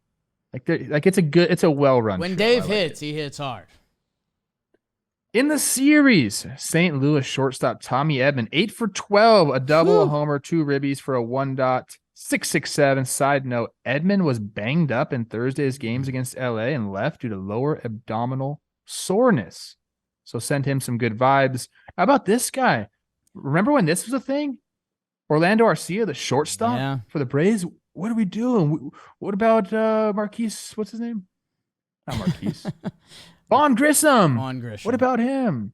It's a well-run When show. Dave I like hits, it. he hits hard. In the series, St. Louis shortstop Tommy Edman, 8 for 12, a double, a homer, 2 ribbies for a 1.667. Side note, Edman was banged up in Thursday's games against LA and left due to lower abdominal soreness. So send him some good vibes. How about this guy? Remember when this was a thing? Orlando Arcia, the shortstop for the Braves. What are we doing? What about Marquise? What's his name? Not Marquise. Vaughn Grissom. What about him?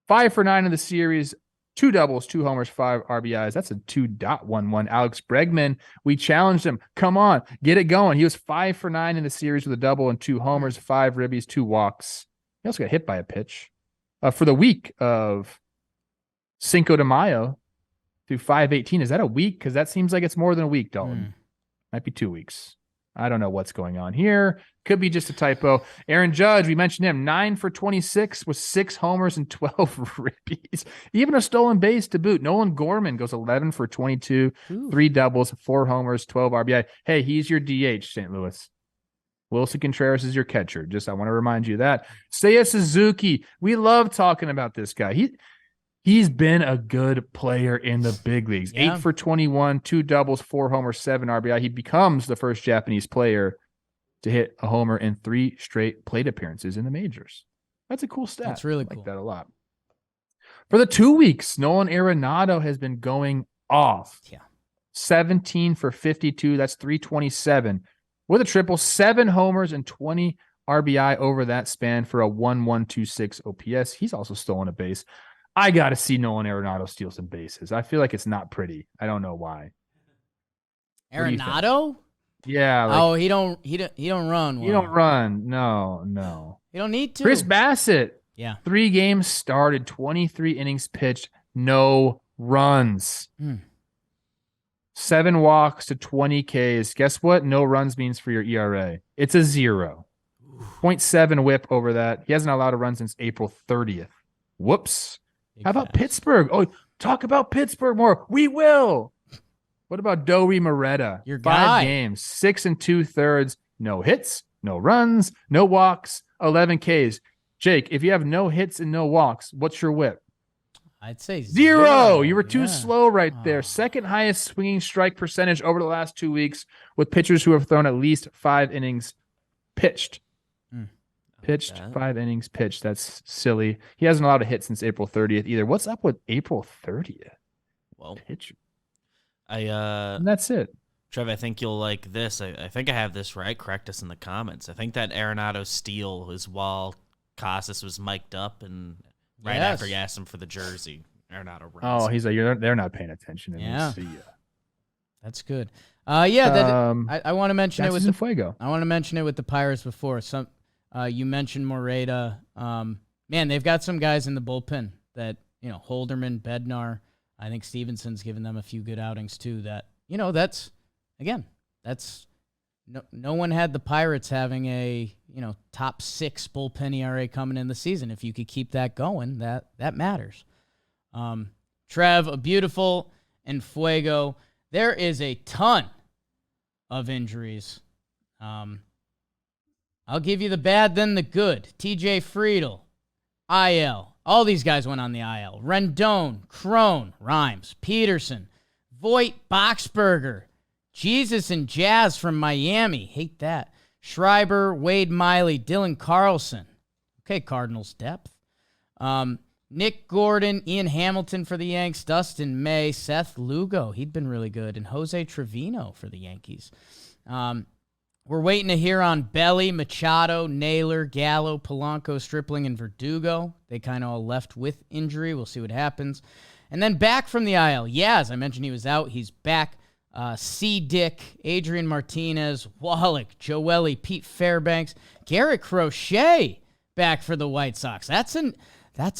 5 for 9 in the series, 2 doubles, 2 homers, 5 RBIs. That's a 2.11. Alex Bregman, we challenged him. Come on, get it going. He was 5 for 9 in the series with a double and 2 homers, 5 ribbies, 2 walks. He also got hit by a pitch. For the week of Cinco de Mayo through 5/18, is that a week? Because that seems like it's more than a week, Dalton. Might be 2 weeks. I don't know what's going on here. Could be just a typo. Aaron Judge, we mentioned him, 9 for 26 with 6 homers and 12 ribbies. Even a stolen base to boot. Nolan Gorman goes 11 for 22, 3 doubles, 4 homers, 12 RBI. Hey, he's your DH, St. Louis. Wilson Contreras is your catcher. I want to remind you of that. Seiya Suzuki. We love talking about this guy. He's been a good player in the big leagues. Yeah. 8 for 21, 2 doubles, 4 homers, 7 RBI. He becomes the first Japanese player to hit a homer in 3 straight plate appearances in the majors. That's a cool stat. That's really I cool. like that a lot. For the 2 weeks, Nolan Arenado has been going off. Yeah. 17 for 52. That's 327. With a triple, 7 homers and 20 RBI over that span for a 1.126 OPS. He's also stolen a base. I got to see Nolan Arenado steal some bases. I feel like it's not pretty. I don't know why. Arenado? Yeah. He don't run well. You don't run. No. You don't need to. Chris Bassett. Yeah. 3 games started, 23 innings pitched, no runs. 7 walks to 20 Ks. Guess what? No runs means for your ERA. It's a 0. 0.7 whip over that. He hasn't allowed a run since April 30th. Whoops. How about Pittsburgh? Oh, talk about Pittsburgh more. We will. What about Dory Moretta? Your 5 guy. games, 6 2/3, no hits, no runs, no walks, 11 Ks. Jake, if you have no hits and no walks, what's your whip? I'd say 0. You were too Yeah. slow right there. Second highest swinging strike percentage over the last 2 weeks with pitchers who have thrown at least 5 innings pitched. Pitched, 5 innings pitched. That's silly. He hasn't allowed a hit since April 30th either. What's up with April 30th? Well, Pitcher. and that's it. Trev, I think you'll like this. I think I have this right. Correct us in the comments. I think that Arenado steal was while Casas was mic'd up and right after he asked him for the jersey. Arenado runs. Oh, he's like, they're not paying attention. Yeah. See ya. That's good. I want to mention it with the Fuego. I want to mention it with the Pirates before. You mentioned Moreta. Man, they've got some guys in the bullpen that, Holderman, Bednar. I think Stevenson's given them a few good outings too. That, that's no one had the Pirates having a, top 6 bullpen ERA coming in the season. If you could keep that going, that matters. Trev, a beautiful, and Fuego. There is a ton of injuries. I'll give you the bad, then the good. TJ Friedel, IL. All these guys went on the IL. Rendon, Crone, Rhymes, Peterson, Voit, Boxberger, Jesus and Jazz from Miami. Hate that. Schreiber, Wade Miley, Dylan Carlson. Okay, Cardinals depth. Nick Gordon, Ian Hamilton for the Yanks, Dustin May, Seth Lugo. He'd been really good. And Jose Trevino for the Yankees. We're waiting to hear on Belly, Machado, Naylor, Gallo, Polanco, Stripling, and Verdugo. They kind of all left with injury. We'll see what happens. And then back from the IL. Yeah, as I mentioned, he was out. He's back. C. Dick, Adrian Martinez, Wallach, Joely, Pete Fairbanks, Garrett Crochet back for the White Sox. That's a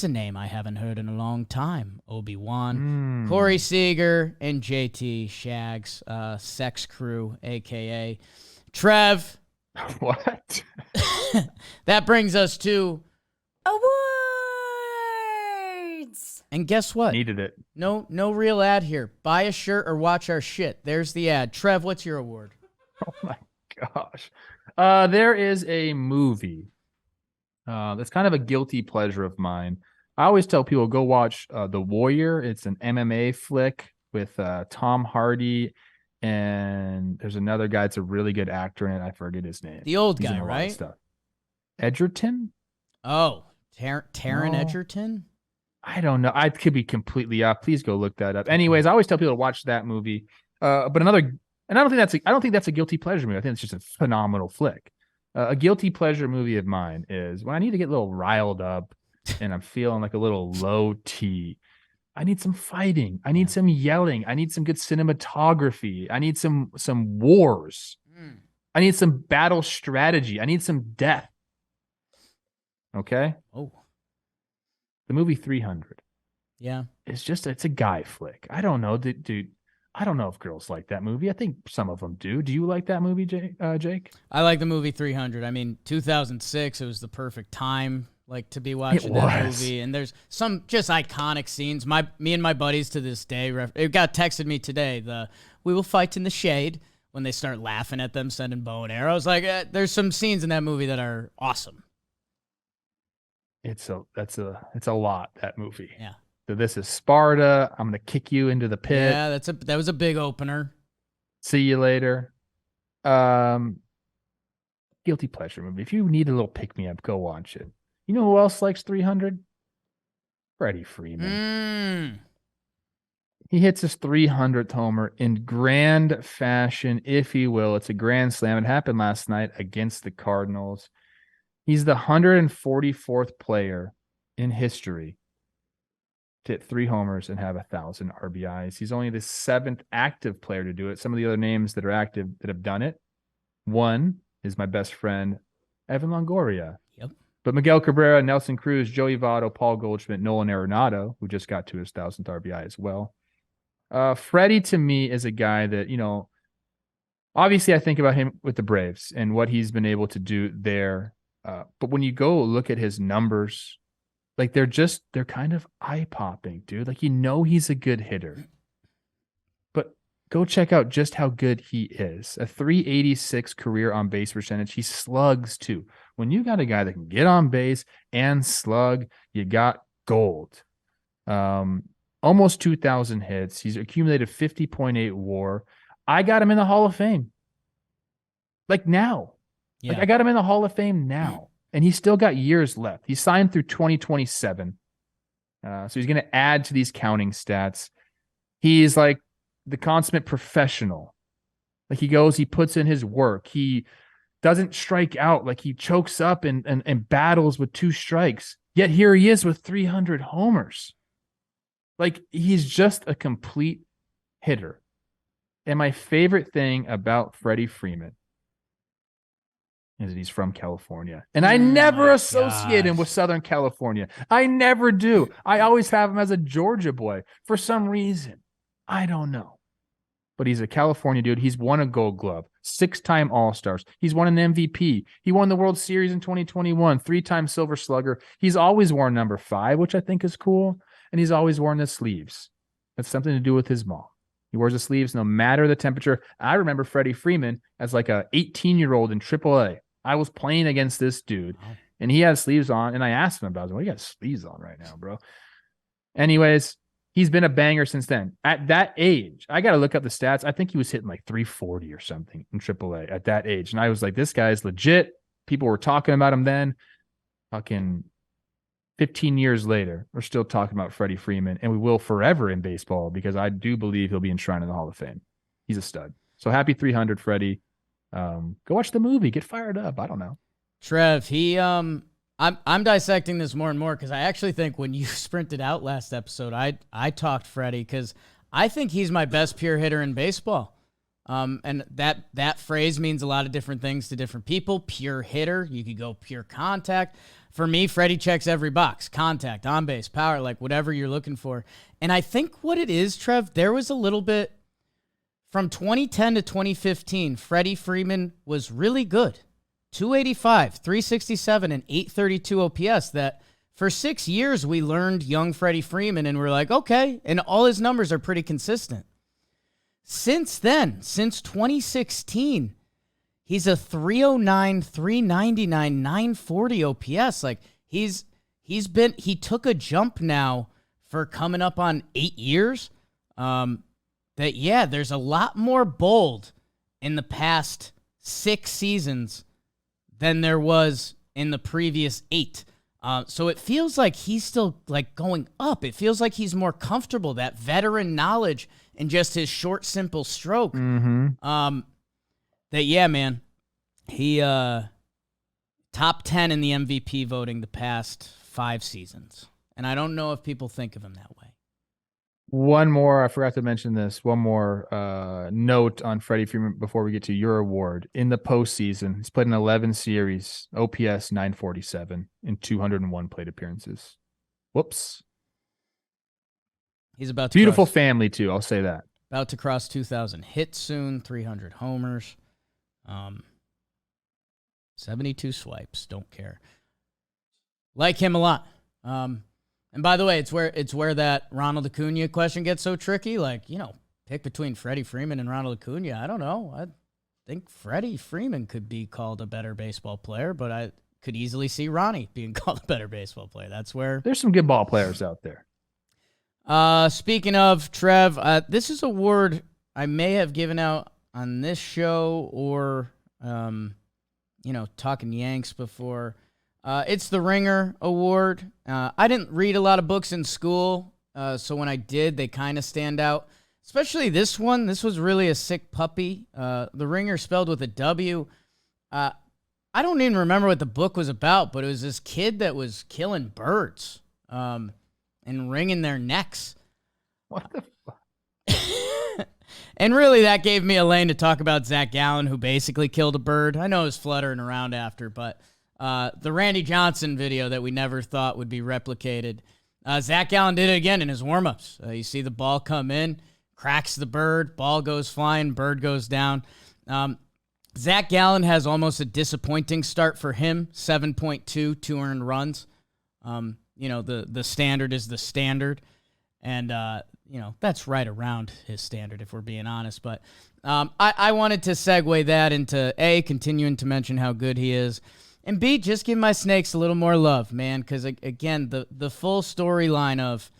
name I haven't heard in a long time. Obi-Wan, Corey Seager, and JT Shags, Sex Crew, a.k.a. Trev. What? That brings us to awards. And guess what? Needed it. No real ad here. Buy a shirt or watch our shit. There's the ad. Trev, what's your award? Oh my gosh. There is a movie that's kind of a guilty pleasure of mine. I always tell people, go watch The Warrior. It's an MMA flick with Tom Hardy, and there's another guy. It's a really good actor in it. I forget his name. The old He's in guy, a lot of right? stuff. Edgerton? Oh, Taron No. Edgerton? I don't know. I could be completely off. Please go look that up. Anyways, I always tell people to watch that movie. But I don't think that's a guilty pleasure movie. I think it's just a phenomenal flick. A guilty pleasure movie of mine is when I need to get a little riled up and I'm feeling like a little low T. I need some fighting. I need some yelling. I need some good cinematography. I need some wars. I need some battle strategy. I need some death. Okay? Oh, The movie 300. yeah. It's a guy flick. I don't know, dude. I don't know if girls like that movie. I think some of them do. Do you like that movie, Jake? I like the movie 300. I mean, 2006, it was the perfect time to be watching that movie. And there's some just iconic scenes. Me and my buddies to this day, it got texted me today, we will fight in the shade when they start laughing at them sending bow and arrows. Like, there's some scenes in that movie that are awesome. It's a lot, that movie. Yeah. So this is Sparta. I'm gonna kick you into the pit. Yeah, that was a big opener. See you later. Guilty pleasure movie. If you need a little pick me up, go watch it. You know who else likes 300? Freddie Freeman. He hits his 300th homer in grand fashion, if he will. It's a grand slam. It happened last night against the Cardinals. He's the 144th player in history to hit 3 homers and have 1,000 RBIs. He's only the 7th active player to do it. Some of the other names that are active that have done it. One is my best friend, Evan Longoria. Yep. But Miguel Cabrera, Nelson Cruz, Joey Votto, Paul Goldschmidt, Nolan Arenado, who just got to his 1,000th RBI as well. Freddie, to me, is a guy that, obviously I think about him with the Braves and what he's been able to do there. But when you go look at his numbers, like they're kind of eye-popping, dude. Like, he's a good hitter. But go check out just how good he is. A 386 career on base percentage. He slugs too. When you got a guy that can get on base and slug, you got gold. Almost 2,000 hits. He's accumulated 50.8 WAR. I got him in the Hall of Fame. Like now. Yeah. Like I got him in the Hall of Fame now. And he's still got years left. He's signed through 2027. So he's going to add to these counting stats. He's like the consummate professional. Like he puts in his work. He doesn't strike out. Like he chokes up and battles with 2 strikes. Yet here he is with 300 homers. Like he's just a complete hitter. And my favorite thing about Freddie Freeman is that he's from California. And I never associate him with Southern California. I never do. I always have him as a Georgia boy for some reason. I don't know. But he's a California dude. He's won a Gold Glove, 6-time All-Stars. He's won an MVP. He won the World Series in 2021, 3-time Silver Slugger. He's always worn number 5, which I think is cool. And he's always worn the sleeves. That's something to do with his mom. He wears the sleeves no matter the temperature. I remember Freddie Freeman as like a 18-year-old in AAA. I was playing against this dude, and he had sleeves on, and I asked him about it. What do you got sleeves on right now, bro? Anyways, he's been a banger since then. At that age, I got to look up the stats. I think he was hitting like 340 or something in AAA at that age. And I was like, this guy's legit. People were talking about him then. Fucking 15 years later, we're still talking about Freddie Freeman, and we will forever in baseball because I do believe he'll be enshrined in the Hall of Fame. He's a stud. So happy 300, Freddie. Go watch the movie. Get fired up. I don't know. Trev, I'm dissecting this more and more because I actually think when you sprinted out last episode, I talked Freddie because I think he's my best pure hitter in baseball. And that phrase means a lot of different things to different people. Pure hitter, you could go pure contact. For me, Freddie checks every box. Contact, on base, power, like whatever you're looking for. And I think what it is, Trev, there was a little bit from 2010 to 2015, Freddie Freeman was really good. 285, 367, and 832 OPS that for 6 years we learned young Freddie Freeman and we're like, okay, and all his numbers are pretty consistent. Since then, since 2016, he's a 309, 399, 940 OPS. Like he took a jump now for coming up on 8 years. There's a lot more bold in the past 6 seasons than there was in the previous 8. So it feels like he's still like going up. It feels like he's more comfortable, that veteran knowledge and just his short, simple stroke. Mm-hmm. Man, he top 10 in the MVP voting the past 5 seasons. And I don't know if people think of him that way. One more, I forgot to mention this. One more note on Freddie Freeman before we get to your award. In the postseason, he's played in 11 series, OPS 947 in 201 plate appearances. Whoops. He's about to beautiful family too. I'll say that. About to cross 2,000 hits soon, 300 homers, 72 swipes. Don't care. Like him a lot. And by the way, it's where that Ronald Acuna question gets so tricky. Like, pick between Freddie Freeman and Ronald Acuna. I don't know. think Freddie Freeman could be called a better baseball player, but I could easily see Ronnie being called a better baseball player. That's where There's some good ball players out there. Speaking of Trev, this is a award I may have given out on this show or, Talking Yanks before. It's the Wringer Award. I didn't read a lot of books in school, so when I did, they kind of stand out. Especially this one. This was really a sick puppy. The Wringer spelled with a W. I don't even remember what the book was about, but it was this kid that was killing birds and wringing their necks. What the fuck? And really, that gave me a lane to talk about Zach Gallen, who basically killed a bird. I know it was fluttering around after, but the Randy Johnson video that we never thought would be replicated. Zach Gallen did it again in his warm-ups. You see the ball come in, cracks the bird, ball goes flying, bird goes down. Zach Gallen has almost a disappointing start for him, 7.2, 2 earned runs. The standard is the standard. And, that's right around his standard, if we're being honest. But I wanted to segue that into, A, continuing to mention how good he is, and B, just give my Snakes a little more love, man, because, again, the full storyline of,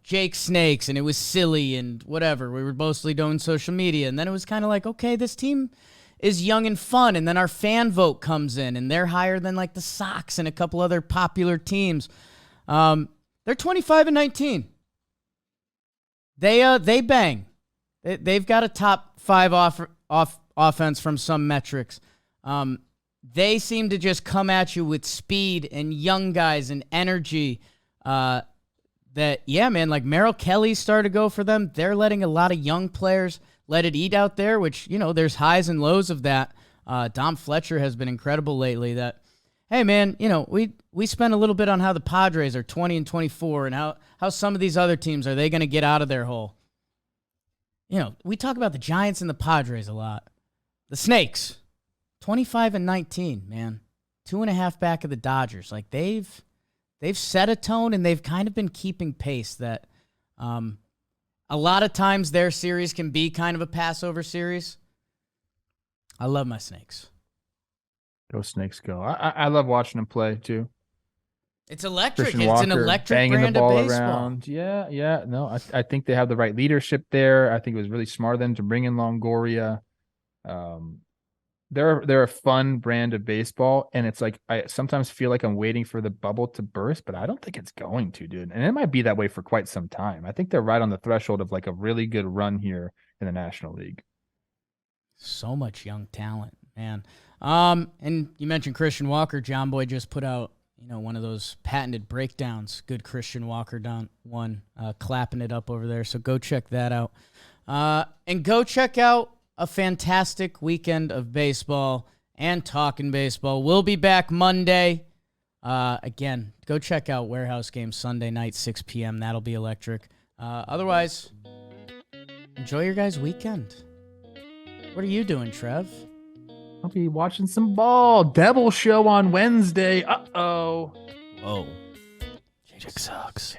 Jake Snakes, and it was silly and whatever. We were mostly doing social media, and then it was kind of like, okay, this team is young and fun, and then our fan vote comes in, and they're higher than, like, the Sox and a couple other popular teams. They're 25-19. They bang. They've got a top 5 offense from some metrics. They seem to just come at you with speed and young guys and energy. Like Merrill Kelly started to go for them. They're letting a lot of young players let it eat out there, which, there's highs and lows of that. Dom Fletcher has been incredible lately. That, hey, man, we spent a little bit on how the Padres are 20-24 and how some of these other teams, are they going to get out of their hole? We talk about the Giants and the Padres a lot. The Snakes, 25-19, man. 2.5 back of the Dodgers. Like, they've set a tone, and they've kind of been keeping pace that a lot of times their series can be kind of a Passover series. I love my Snakes. Go Snakes, go. I love watching them play, too. It's electric. Christian It's Walker an electric banging brand the ball of baseball. around. Yeah. No, I think they have the right leadership there. I think it was really smart of them to bring in Longoria. They're a fun brand of baseball, and it's like I sometimes feel like I'm waiting for the bubble to burst, but I don't think it's going to, dude. And it might be that way for quite some time. I think they're right on the threshold of like a really good run here in the National League. So much young talent, man. And you mentioned Christian Walker. John Boy just put out, one of those patented breakdowns. Good Christian Walker one, clapping it up over there. So go check that out. And go check out a fantastic weekend of baseball and talking baseball. We'll be back Monday. Again, go check out Warehouse Games Sunday night, 6 p.m. That'll be electric. Otherwise, enjoy your guys' weekend. What are you doing, Trev? I'll be watching some ball. Devil show on Wednesday. Uh-oh. Whoa. Jake sucks.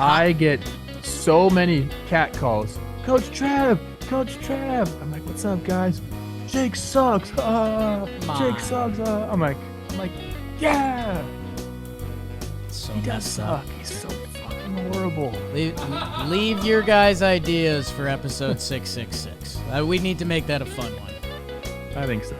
I get so many cat calls. Coach Trev. I'm like, what's up, guys? Jake sucks. Jake sucks. I'm like, yeah. So He does suck. He's so fucking horrible. Leave your guys' ideas for episode 666. We need to make that a fun one. I think so.